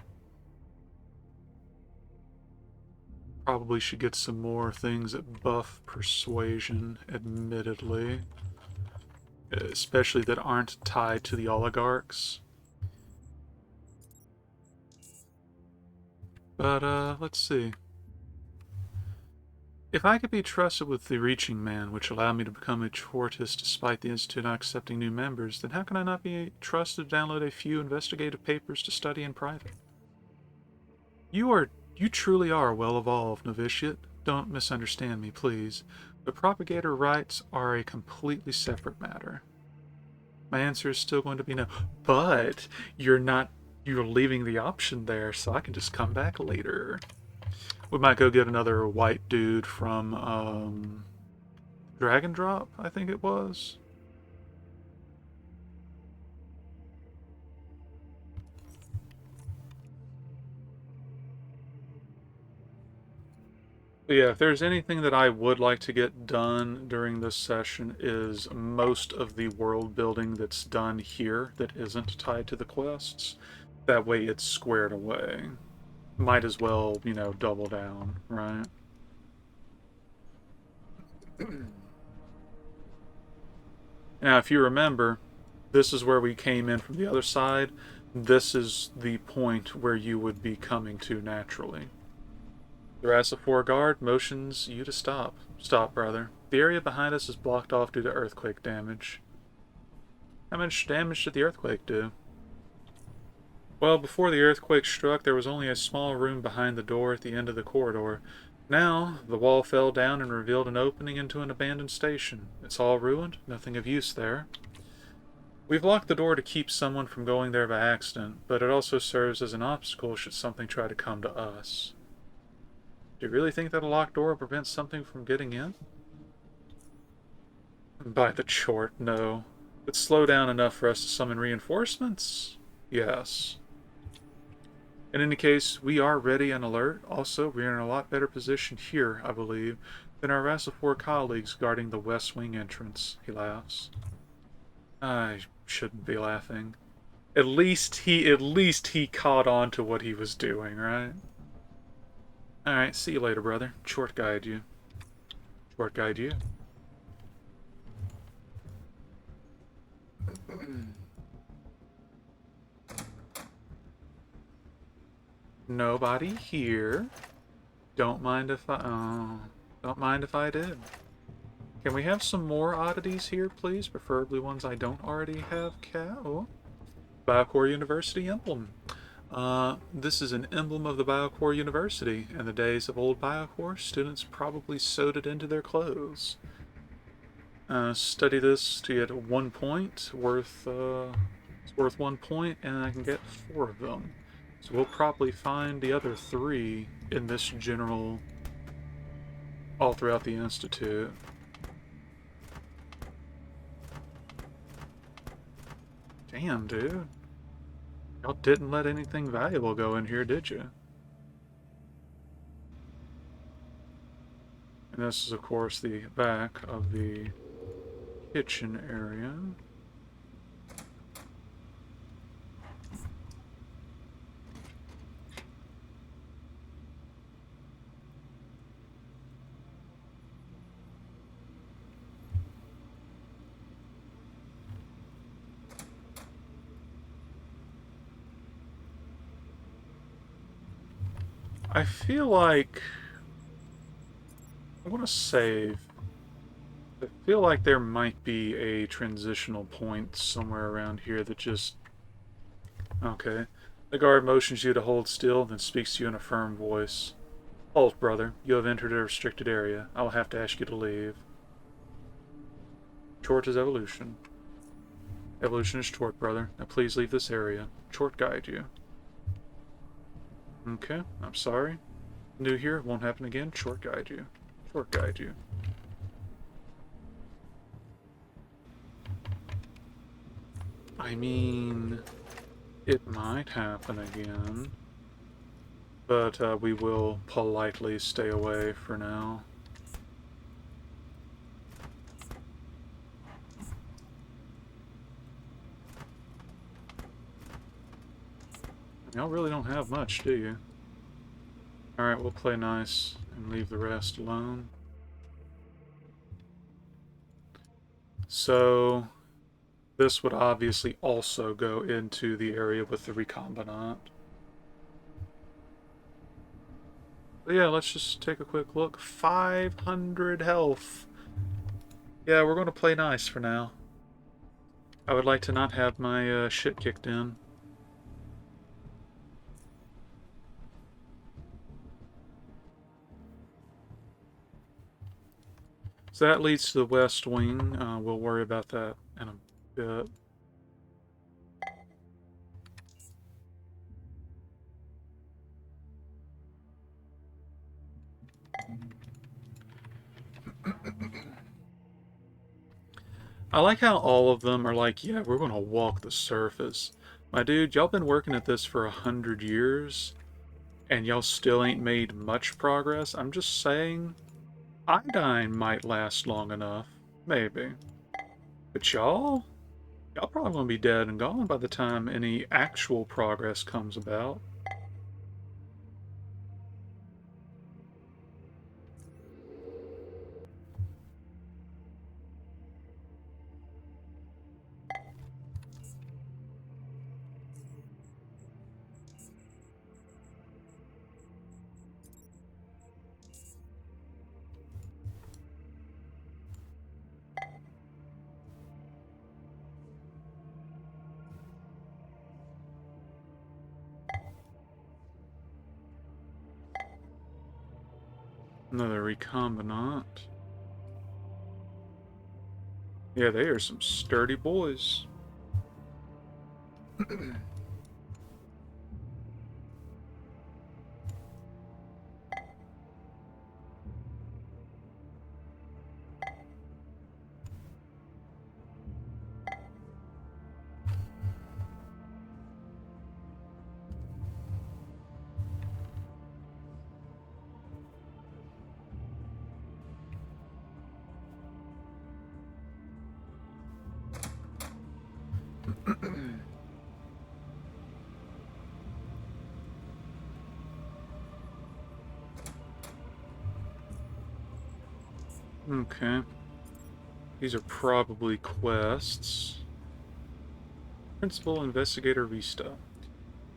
Probably should get some more things that buff persuasion, admittedly. Especially that aren't tied to the oligarchs. But, let's see. If I could be trusted with the Reaching Man, which allowed me to become a Tchortist despite the Institute not accepting new members, then how can I not be trusted to download a few investigative papers to study in private? You truly are well evolved, novitiate. Don't misunderstand me, please. But propagator rights are a completely separate matter. My answer is still going to be no. But you're leaving the option there, so I can just come back later. We might go get another white dude from Dragon Drop, I think it was. But yeah, if there's anything that I would like to get done during this session is most of the world building that's done here that isn't tied to the quests. That way it's squared away. Might as well, double down, right? Now, if you remember, this is where we came in from the other side. This is the point where you would be coming to naturally. The Rassifor guard motions you to stop. Stop, brother. The area behind us is blocked off due to earthquake damage. How much damage did the earthquake do? Well, before the earthquake struck, there was only a small room behind the door at the end of the corridor. Now, the wall fell down and revealed an opening into an abandoned station. It's all ruined, nothing of use there. We've locked the door to keep someone from going there by accident, but it also serves as an obstacle should something try to come to us. Do you really think that a locked door will prevent something from getting in? By the Tchort, no. But slow down enough for us to summon reinforcements? Yes. In any case, we are ready and alert. Also, we are in a lot better position here, I believe, than our Rassifor colleagues guarding the West Wing entrance. He laughs. I shouldn't be laughing. At least he caught on to what he was doing, right? Alright, see you later, brother. Tchort guide you. Tchort guide you. Nobody here. Don't mind if don't mind if I did. Can we have some more oddities here, please? Preferably ones I don't already have. Oh. Biocore University emblem. This is an emblem of the Biocore University. In the days of old Biocore, students probably sewed it into their clothes. Study this to get 1 point, it's worth 1 point, and I can get 4 of them. So we'll probably find the other 3 in this general, all throughout the Institute. Damn, dude. Y'all didn't let anything valuable go in here, did you? And this is, of course, the back of the kitchen area. I feel like I want to save. I feel like there might be a transitional point somewhere around here that just... Okay. The guard motions you to hold still, then speaks to you in a firm voice. Halt, brother. You have entered a restricted area. I will have to ask you to leave. Tchort is evolution. Evolution is Tchort, brother. Now please leave this area. Tchort guide you. Okay, I'm sorry. New here, won't happen again. Tchort guide you. Tchort guide you. I mean, it might happen again, but we will politely stay away for now. Y'all really don't have much, do you? Alright, we'll play nice and leave the rest alone. So, this would obviously also go into the area with the recombinant. But yeah, let's just take a quick look. 500 health. Yeah, we're going to play nice for now. I would like to not have my shit kicked in. So that leads to the west wing. We'll worry about that in a bit. I like how all of them are like, yeah, we're going to walk the surface. My dude, y'all been working at this for 100 years, and y'all still ain't made much progress. I'm just saying, iodine might last long enough. Maybe. But y'all probably gonna be dead and gone by the time any actual progress comes about. Another recombinant. Yeah, they are some sturdy boys. Okay. These are probably quests. Principal Investigator Rista.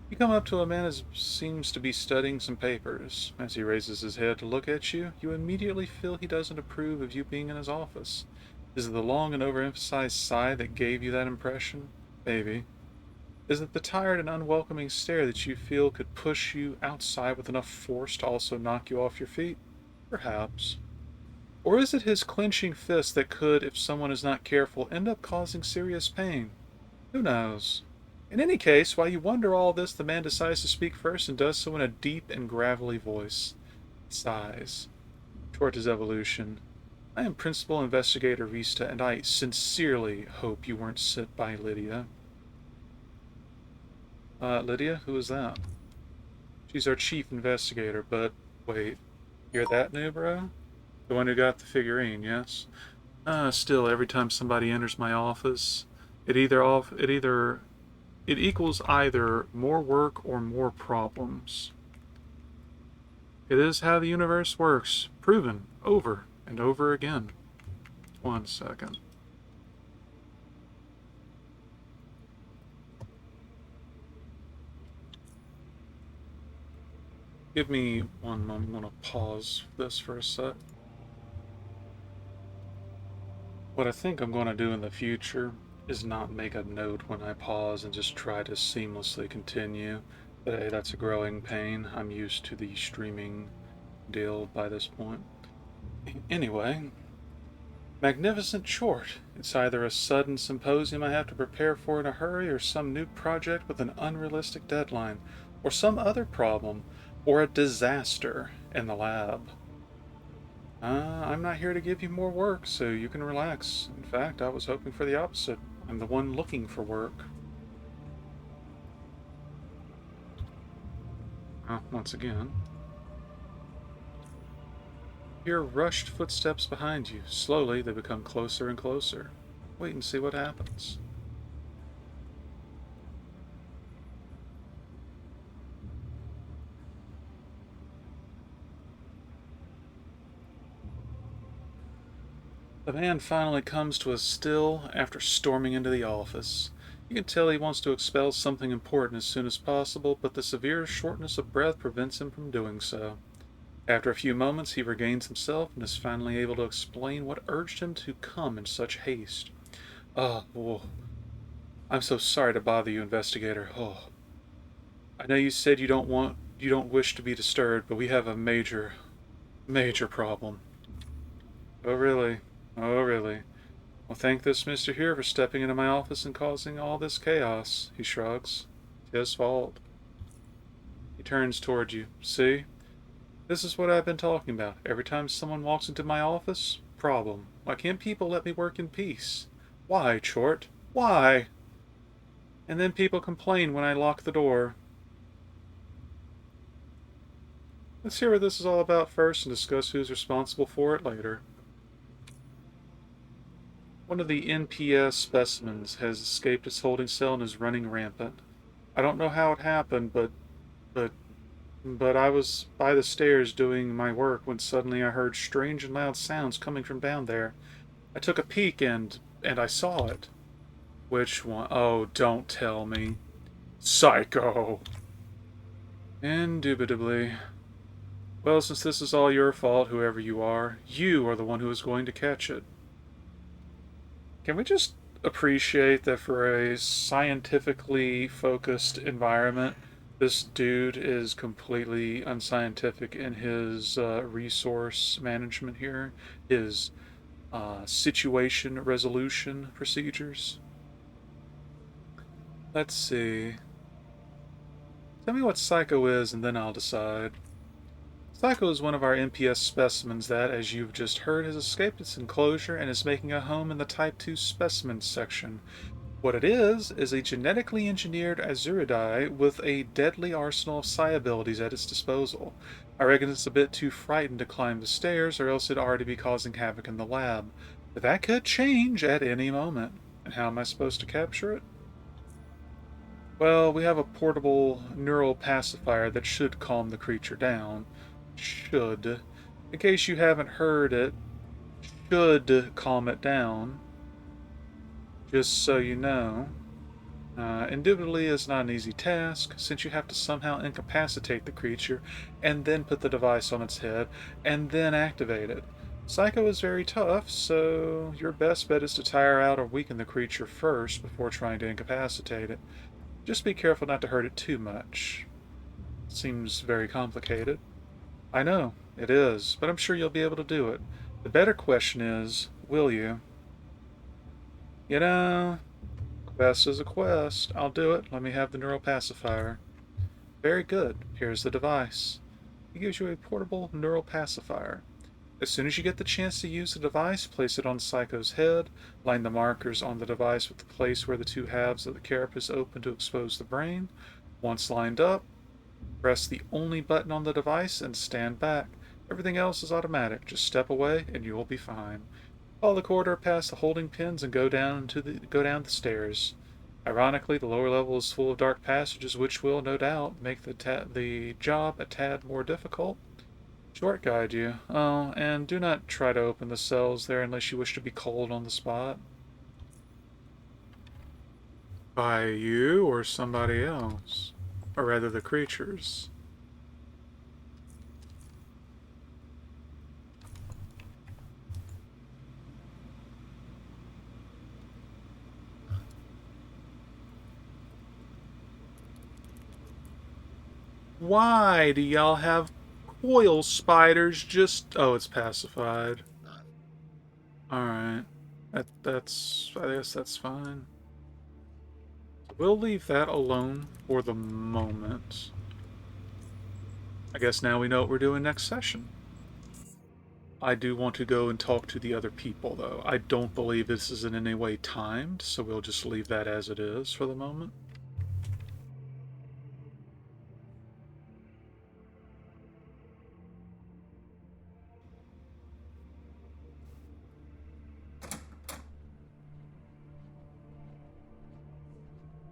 You come up to a man who seems to be studying some papers. As he raises his head to look at you, you immediately feel he doesn't approve of you being in his office. Is it the long and overemphasized sigh that gave you that impression? Maybe. Is it the tired and unwelcoming stare that you feel could push you outside with enough force to also knock you off your feet? Perhaps. Or is it his clenching fist that could, if someone is not careful, end up causing serious pain? Who knows? In any case, while you wonder all this, the man decides to speak first and does so in a deep and gravelly voice. He sighs. Toward his evolution. I am Principal Investigator Rista, and I sincerely hope you weren't sent by Lydia. Lydia? Who is that? She's our chief investigator, but wait, you're that new, bro? The one who got the figurine, yes? Still, every time somebody enters my office, it equals either more work or more problems. It is how the universe works, proven over and over again. 1 second. Give me 1 moment. I'm going to pause this for a sec. What I think I'm going to do in the future is not make a note when I pause and just try to seamlessly continue. But hey, that's a growing pain. I'm used to the streaming deal by this point. Anyway, Magnificent Tchort. It's either a sudden symposium I have to prepare for in a hurry, or some new project with an unrealistic deadline, or some other problem, or a disaster in the lab. I'm not here to give you more work, so you can relax. In fact, I was hoping for the opposite. I'm the one looking for work. Once again, hear rushed footsteps behind you. Slowly, they become closer and closer. Wait and see what happens. The man finally comes to a still after storming into the office. You can tell he wants to expel something important as soon as possible, but the severe shortness of breath prevents him from doing so. After a few moments, he regains himself and is finally able to explain what urged him to come in such haste. Oh, I'm so sorry to bother you, investigator. Oh, I know you said you don't wish to be disturbed, but we have a major problem. Oh, really? Oh, really? Well, thank this Mr. Here for stepping into my office and causing all this chaos. He shrugs. It's his fault. He turns toward you. See? This is what I've been talking about. Every time someone walks into my office, problem. Why can't people let me work in peace? Why, Tchort? Why? And then people complain when I lock the door. Let's hear what this is all about first and discuss who's responsible for it later. One of the NPS specimens has escaped its holding cell and is running rampant. I don't know how it happened, but but I was by the stairs doing my work when suddenly I heard strange and loud sounds coming from down there. I took a peek and I saw it. Which one? Oh, don't tell me. Psycho. Indubitably. Well, since this is all your fault, whoever you are the one who is going to catch it. Can we just appreciate that for a scientifically focused environment, this dude is completely unscientific in his resource management here, his situation resolution procedures? Let's see. Tell me what Psycho is, and then I'll decide. Psycho is one of our NPS specimens that, as you've just heard, has escaped its enclosure and is making a home in the Type 2 specimens section. What it is a genetically engineered Azuridai with a deadly arsenal of psi abilities at its disposal. I reckon it's a bit too frightened to climb the stairs, or else it'd already be causing havoc in the lab. But that could change at any moment. And how am I supposed to capture it? Well, we have a portable neural pacifier that should calm the creature down. Should. In case you haven't heard it, should calm it down. Just so you know. Indubitably is not an easy task, since you have to somehow incapacitate the creature, and then put the device on its head, and then activate it. Psycho is very tough, so your best bet is to tire out or weaken the creature first before trying to incapacitate it. Just be careful not to hurt it too much. Seems very complicated. I know, it is, but I'm sure you'll be able to do it. The better question is, will you? You know, quest is a quest. I'll do it. Let me have the neural pacifier. Very good. Here's the device. It gives you a portable neural pacifier. As soon as you get the chance to use the device, place it on Psycho's head, line the markers on the device with the place where the two halves of the carapace open to expose the brain. Once lined up, press the only button on the device and stand back. Everything else is automatic. Just step away and you will be fine. Follow the corridor past the holding pins and go down the stairs. Ironically, the lower level is full of dark passages, which will, no doubt, make the job a tad more difficult. Tchort guide you. Oh, and do not try to open the cells there unless you wish to be cold on the spot. By you or somebody else? Or rather, the creatures. Why do y'all have coil spiders just... Oh, it's pacified. Alright. That's... I guess that's fine. We'll leave that alone for the moment. I guess now we know what we're doing next session. I do want to go and talk to the other people, though. I don't believe this is in any way timed, so we'll just leave that as it is for the moment.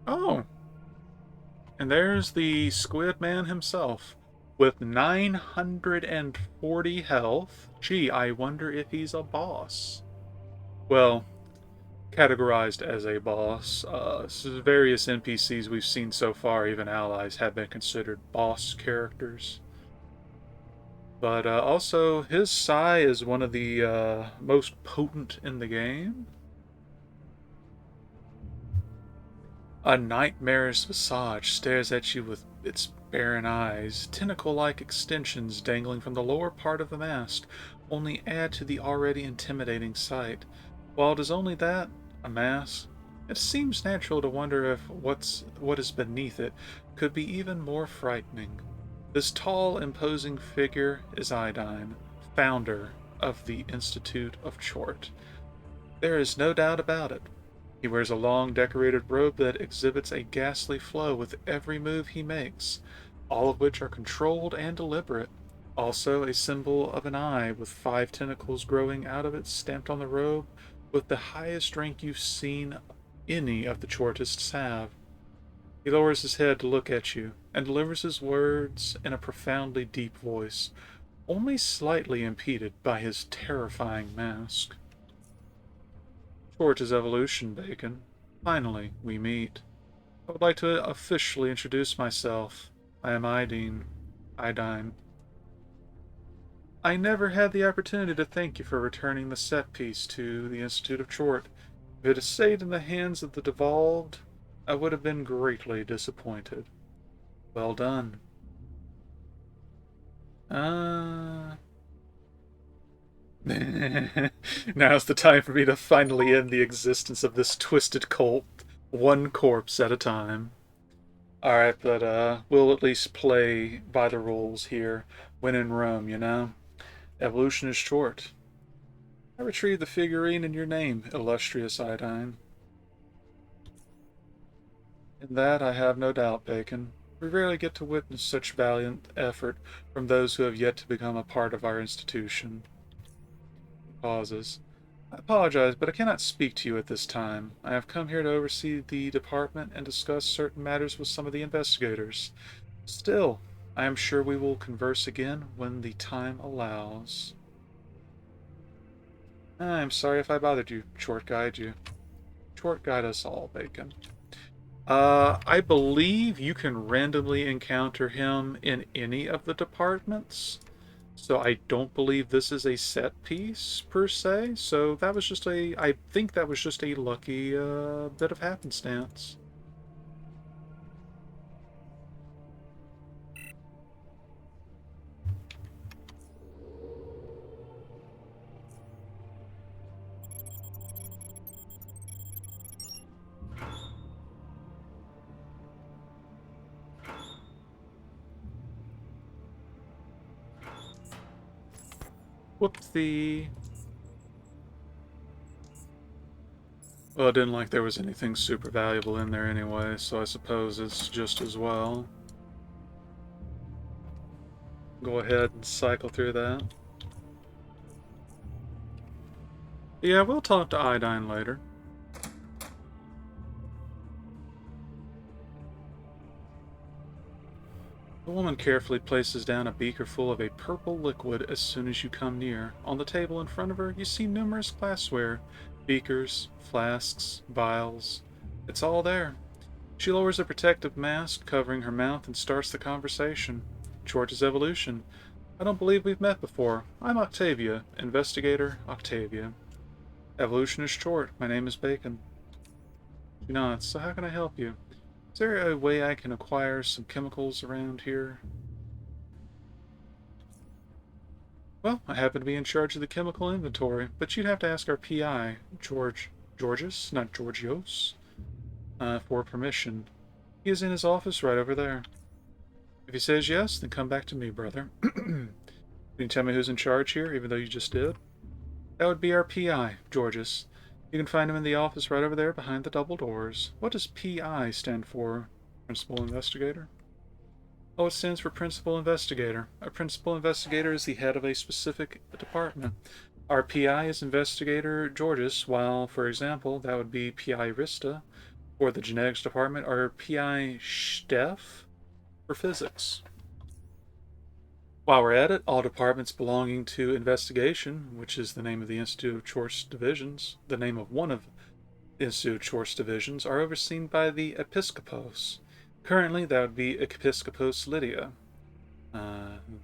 Oh, and there's the Squid Man himself with 940 health. Gee, I wonder if he's a boss. Well, categorized as a boss. Various NPCs we've seen so far, even allies, have been considered boss characters. But also, his Sai is one of the most potent in the game. A nightmarish visage stares at you with its barren eyes. Tentacle-like extensions dangling from the lower part of the mask only add to the already intimidating sight. While it is only that, a mask, it seems natural to wonder if what is beneath it could be even more frightening. This tall, imposing figure is Idine, founder of the Institute of Tchort. There is no doubt about it. He wears a long, decorated robe that exhibits a ghastly flow with every move he makes, all of which are controlled and deliberate. Also, a symbol of an eye with 5 tentacles growing out of it stamped on the robe, with the highest rank you've seen any of the Chortists have. He lowers his head to look at you, and delivers his words in a profoundly deep voice, only slightly impeded by his terrifying mask. Towards his evolution, Bacon. Finally, we meet. I would like to officially introduce myself. I am Idine. I never had the opportunity to thank you for returning the set piece to the Institute of Tchort. If it had stayed in the hands of the devolved, I would have been greatly disappointed. Well done. Uh... Now's the time for me to finally end the existence of this twisted cult, one corpse at a time. Alright, but we'll at least play by the rules here. When in Rome, you know? Evolution is short. I retrieved the figurine in your name, illustrious Idine. In that I have no doubt, Bacon. We rarely get to witness such valiant effort from those who have yet to become a part of our institution. He pauses. I apologize, but I cannot speak to you at this time. I have come here to oversee the department and discuss certain matters with some of the investigators. Still, I am sure we will converse again when the time allows. I'm sorry if I bothered you. Short guide you. Short guide us all, Bacon. I believe you can randomly encounter him in any of the departments. So I don't believe this is a set piece per se. So that was just I think that was just a lucky bit of happenstance. Whoopsie. Well, I didn't like there was anything super valuable in there anyway, so I suppose it's just as well. Go ahead and cycle through that. Yeah, we'll talk to Idine later. The woman carefully places down a beaker full of a purple liquid as soon as you come near. On the table in front of her, you see numerous glassware, beakers, flasks, vials. It's all there. She lowers a protective mask, covering her mouth, and starts the conversation. George's evolution. I don't believe we've met before. I'm Octavia, Investigator Octavia. Evolution is short. My name is Bacon. She nods. So how can I help you? Is there a way I can acquire some chemicals around here? Well, I happen to be in charge of the chemical inventory, but you'd have to ask our PI, Georgios, not Georgios, for permission. He is in his office right over there. If he says yes, then come back to me, brother. You Can you tell me who's in charge here, even though you just did? That would be our PI, Georges. You can find him in the office right over there behind the double doors. What does PI stand for, Principal Investigator? Oh, it stands for Principal Investigator. A Principal Investigator is the head of a specific department. Our PI is Investigator Georges, while, for example, that would be PI Rista for the Genetics Department, or PI Steph for Physics. While we're at it, all departments belonging to investigation, which is the name of the Institute of Tchort's divisions, the name of one of the Institute of Tchort's divisions, are overseen by the Episcopos. Currently, that would be Episcopos Lydia.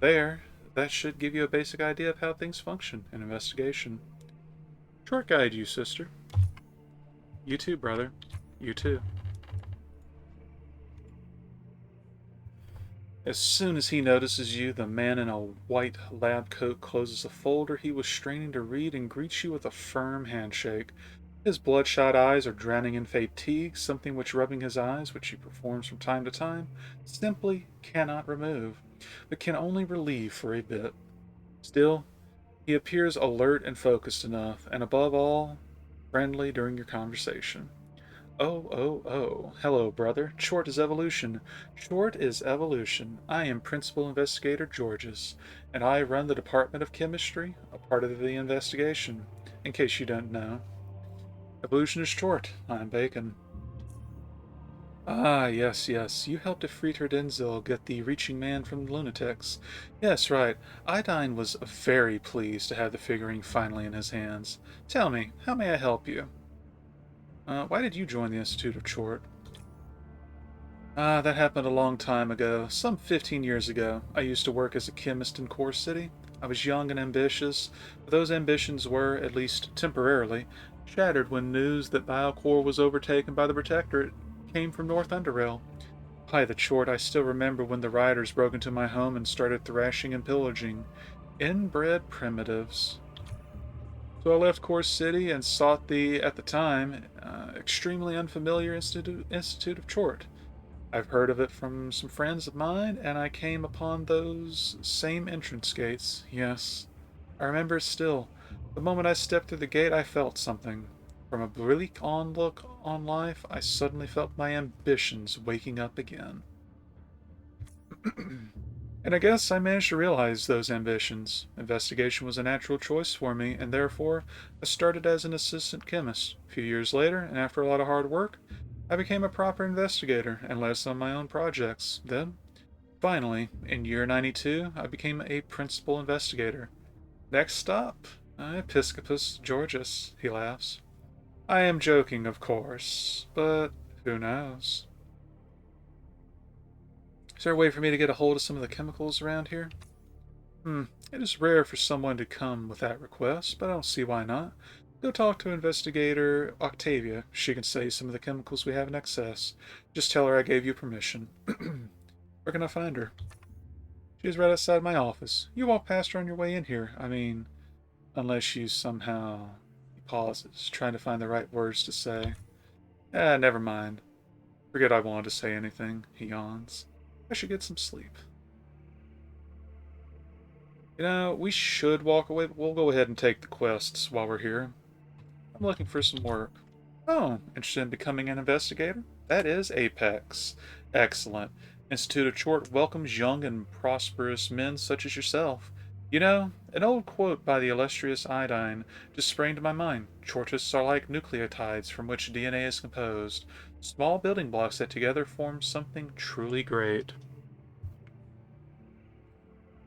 There, that should give you a basic idea of how things function in investigation. Short guide you, sister. You too, brother. You too. As soon as he notices you, the man in a white lab coat closes a folder he was straining to read and greets you with a firm handshake. His bloodshot eyes are drowning in fatigue, something which rubbing his eyes, which he performs from time to time, simply cannot remove, but can only relieve for a bit. Still, he appears alert and focused enough, and above all, friendly during your conversation. Oh, oh, oh. Hello, brother. Tchort is evolution. Tchort is evolution. I am Principal Investigator Georges, and I run the Department of Chemistry, a part of the investigation, in case you don't know. Evolution is Tchort. I'm Bacon. Ah, yes, yes. You helped Ifritar Denzil get the reaching man from the lunatics. Yes, right. Idine was very pleased to have the figurine finally in his hands. Tell me, how may I help you? Why did you join the Institute of Tchort? That happened a long time ago, some 15 years ago. I used to work as a chemist in Core City. I was young and ambitious, but those ambitions were, at least temporarily, shattered when news that Biocore was overtaken by the Protectorate came from North Underrail. By the Tchort, I still remember when the rioters broke into my home and started thrashing and pillaging. Inbred primitives. So I left Core City and sought the, at the time, extremely unfamiliar Institute of Tchort. I've heard of it from some friends of mine, and I came upon those same entrance gates. Yes, I remember it still. The moment I stepped through the gate, I felt something. From a bleak onlook on life, I suddenly felt my ambitions waking up again. And I guess I managed to realize those ambitions. Investigation was a natural choice for me, and therefore I started as an assistant chemist. A few years later, and after a lot of hard work, I became a proper investigator and led some of my own projects. Then, finally, in year 92, I became a principal investigator. Next stop, Episcopus Georgius, he laughs. I am joking, of course, but who knows? Is there a way for me to get a hold of some of the chemicals around here? It is rare for someone to come with that request, but I don't see why not. Go talk to Investigator Octavia. She can say some of the chemicals we have in excess. Just tell her I gave you permission. Where can I find her? She's right outside my office. You walk past her on your way in here. I mean, unless you somehow... He pauses, trying to find the right words to say. Never mind. Forget I wanted to say anything. He yawns. I should get some sleep. You know, we should walk away, but we'll go ahead and take the quests while we're here. I'm looking for some work. Oh, interested in becoming an investigator? That is Apex. Excellent. Institute of Tchort welcomes young and prosperous men such as yourself. You know, an old quote by the illustrious Idine just sprang to my mind. Tchortists are like nucleotides from which DNA is composed. Small building blocks that together form something truly great.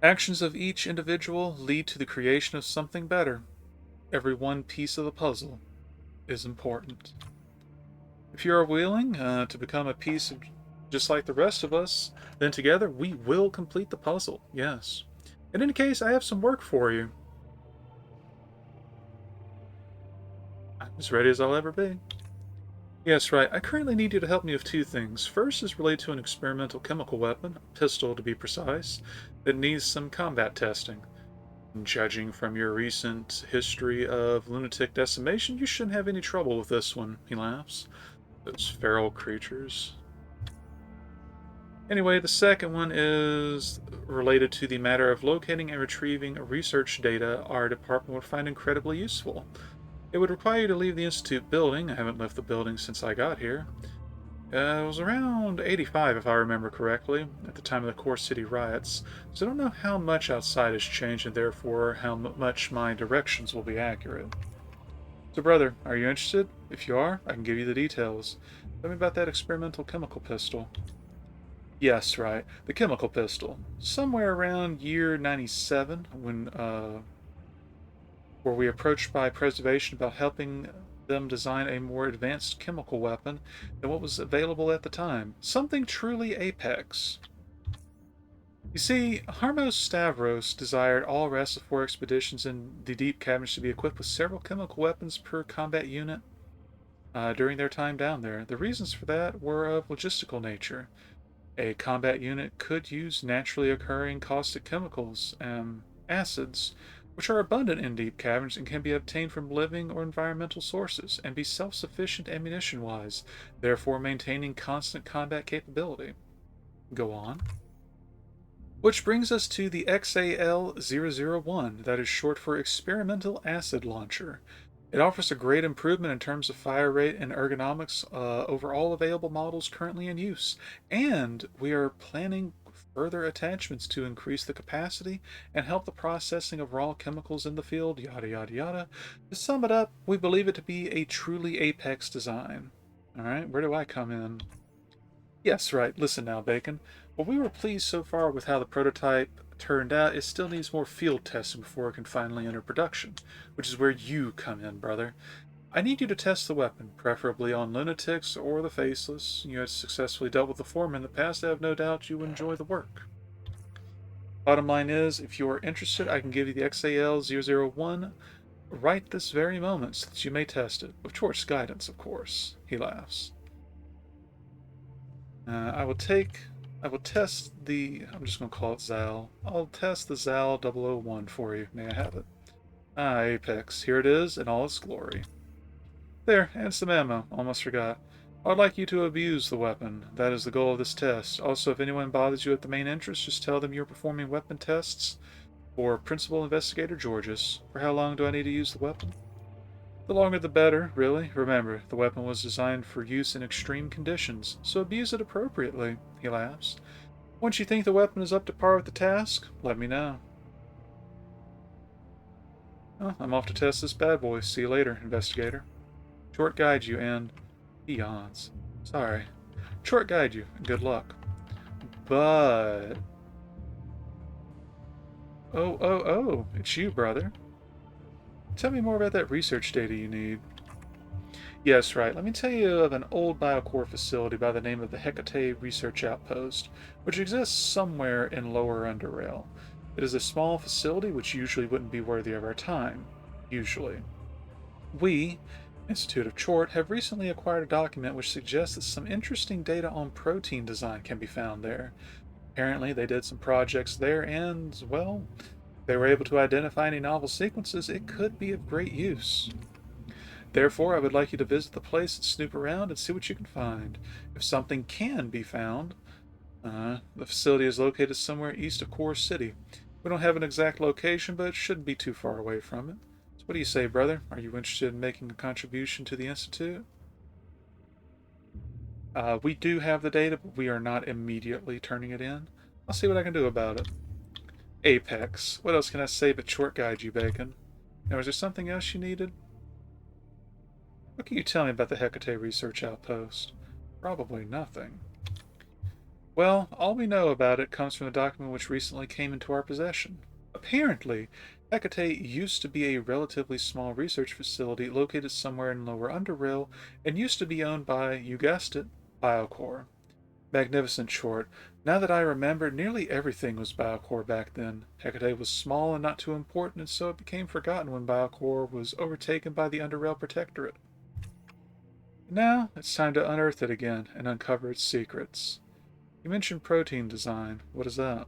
Actions of each individual lead to the creation of something better. Every one piece of the puzzle is important. If you are willing to become a piece of just like the rest of us, then together we will complete the puzzle, yes. In any case, I have some work for you. I'm as ready as I'll ever be. Yes, right. I currently need you to help me with two things. First is related to an experimental chemical weapon, a pistol to be precise, that needs some combat testing. Judging from your recent history of lunatic decimation, you shouldn't have any trouble with this one, he laughs. Those feral creatures. Anyway, the second one is related to the matter of locating and retrieving research data our department would find incredibly useful. It would require you to leave the Institute building. I haven't left the building since I got here. It was around 85, if I remember correctly, at the time of the Core City riots, so I don't know how much outside has changed and therefore how much my directions will be accurate. So, brother, are you interested? If you are, I can give you the details. Tell me about that experimental chemical pistol. Yes, right. The chemical pistol. Somewhere around year 97, when were we approached by Preservation about helping them design a more advanced chemical weapon than what was available at the time. Something truly apex. You see, Harmos Stavros desired all Rastafari expeditions in the deep caverns to be equipped with several chemical weapons per combat unit during their time down there. The reasons for that were of logistical nature. A combat unit could use naturally occurring caustic chemicals, acids, which are abundant in deep caverns and can be obtained from living or environmental sources, and be self sufficient ammunition wise, therefore maintaining constant combat capability. Go on. Which brings us to the XAL-001, that is short for Experimental Acid Launcher. It offers a great improvement in terms of fire rate and ergonomics over all available models currently in use, and we are planning further attachments to increase the capacity and help the processing of raw chemicals in the field, yada yada yada. To sum it up, we believe it to be a truly apex design. Alright, where do I come in? Yes, right. Listen now, Bacon. While we were pleased so far with how the prototype turned out, it still needs more field testing before it can finally enter production, which is where you come in, brother. I need you to test the weapon, preferably on lunatics or the faceless. You had successfully dealt with the former in the past. I have no doubt you enjoy the work. Bottom line is, if you are interested, I can give you the XAL-001 right this very moment so that you may test it. With Tchort's guidance, of course. He laughs. I will test the, I'm just going to call it Zal. I'll test the Zal 001 for you. May I have it? Ah, Apex. Here it is in all its glory. There, and some ammo. Almost forgot. I'd like you to abuse the weapon. That is the goal of this test. Also, if anyone bothers you at the main entrance, just tell them you're performing weapon tests for Principal Investigator Georges. For how long do I need to use the weapon? The longer the better, really. Remember, the weapon was designed for use in extreme conditions, so abuse it appropriately, he laughs. Once you think the weapon is up to par with the task, let me know. Well, I'm off to test this bad boy. See you later, investigator. Tchort guide you and... He yawns. Sorry. Tchort guide you, and good luck. But... Oh, it's you, brother. Tell me more about that research data you need. Yes, right. Let me tell you of an old biocore facility by the name of the Hecate Research Outpost, which exists somewhere in lower Underrail. It is a small facility which usually wouldn't be worthy of our time. Usually. We, Institute of Tchort, have recently acquired a document which suggests that some interesting data on protein design can be found there. Apparently, they did some projects there and, well, if they were able to identify any novel sequences, it could be of great use. Therefore, I would like you to visit the place and snoop around and see what you can find. If something can be found, the facility is located somewhere east of Core City. We don't have an exact location, but it shouldn't be too far away from it. So what do you say, brother? Are you interested in making a contribution to the Institute? We do have the data, but we are not immediately turning it in. I'll see what I can do about it. Apex. What else can I say but Tchort guide you, Bacon? Now, is there something else you needed? What can you tell me about the Hecate Research Outpost? Probably nothing. Well, all we know about it comes from a document which recently came into our possession. Apparently, Hecate used to be a relatively small research facility located somewhere in Lower Underrail and used to be owned by, you guessed it, Biocore. Magnificent Tchort. Now that I remember, nearly everything was Biocore back then. Hecate was small and not too important, and so it became forgotten when Biocore was overtaken by the Underrail Protectorate. Now, it's time to unearth it again and uncover its secrets. You mentioned protein design. What is that?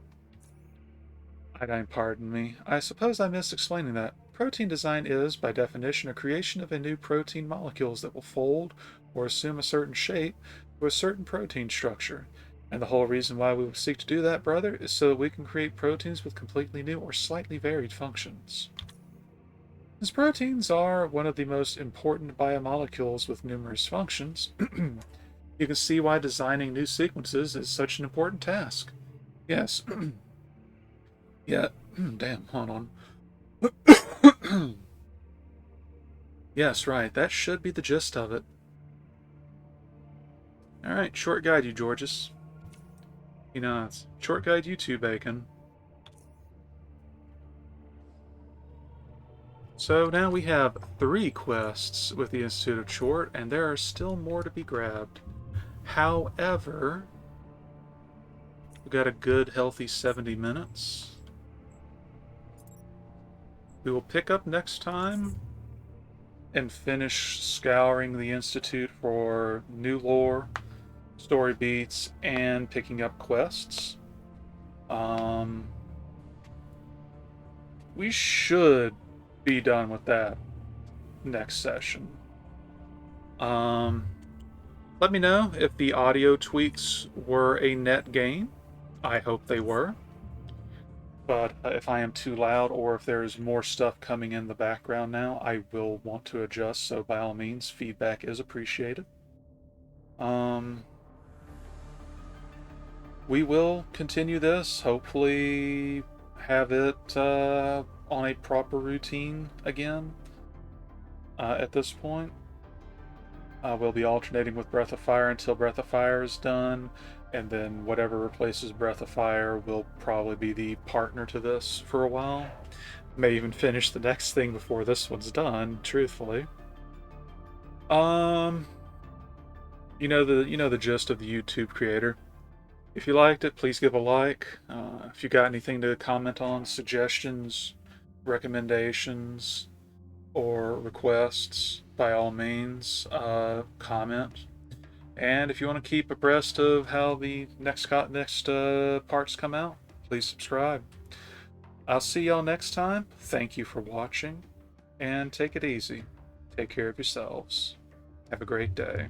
Pardon me. I suppose I missed explaining that. Protein design is, by definition, a creation of a new protein molecules that will fold or assume a certain shape to a certain protein structure. And the whole reason why we seek to do that, brother, is so that we can create proteins with completely new or slightly varied functions. Since proteins are one of the most important biomolecules with numerous functions, you can see why designing new sequences is such an important task. Yes. Yeah. Damn, hold on. Yes, right. That should be the gist of it. Alright, short guide you, Georges. You know, it's short guide you too, Bacon. So now we have 3 quests with the Institute of Tchort, and there are still more to be grabbed. However, we've got a good, healthy 70 minutes. We will pick up next time and finish scouring the Institute for new lore, story beats, and picking up quests. We should be done with that next session. Let me know if the audio tweaks were a net gain. I hope they were. But if I am too loud or if there's more stuff coming in the background now, I will want to adjust, so by all means, feedback is appreciated. We will continue this, hopefully have it on a proper routine again at this point. We'll be alternating with Breath of Fire until Breath of Fire is done, and then whatever replaces Breath of Fire will probably be the partner to this for a while. May even finish the next thing before this one's done, truthfully. You know the gist of the YouTube creator. If you liked it, please give a like. If you got anything to comment on, suggestions, recommendations, or requests, by all means, comment. And if you want to keep abreast of how the next parts come out, please subscribe. I'll see y'all next time. Thank you for watching, and take it easy. Take care of yourselves. Have a great day.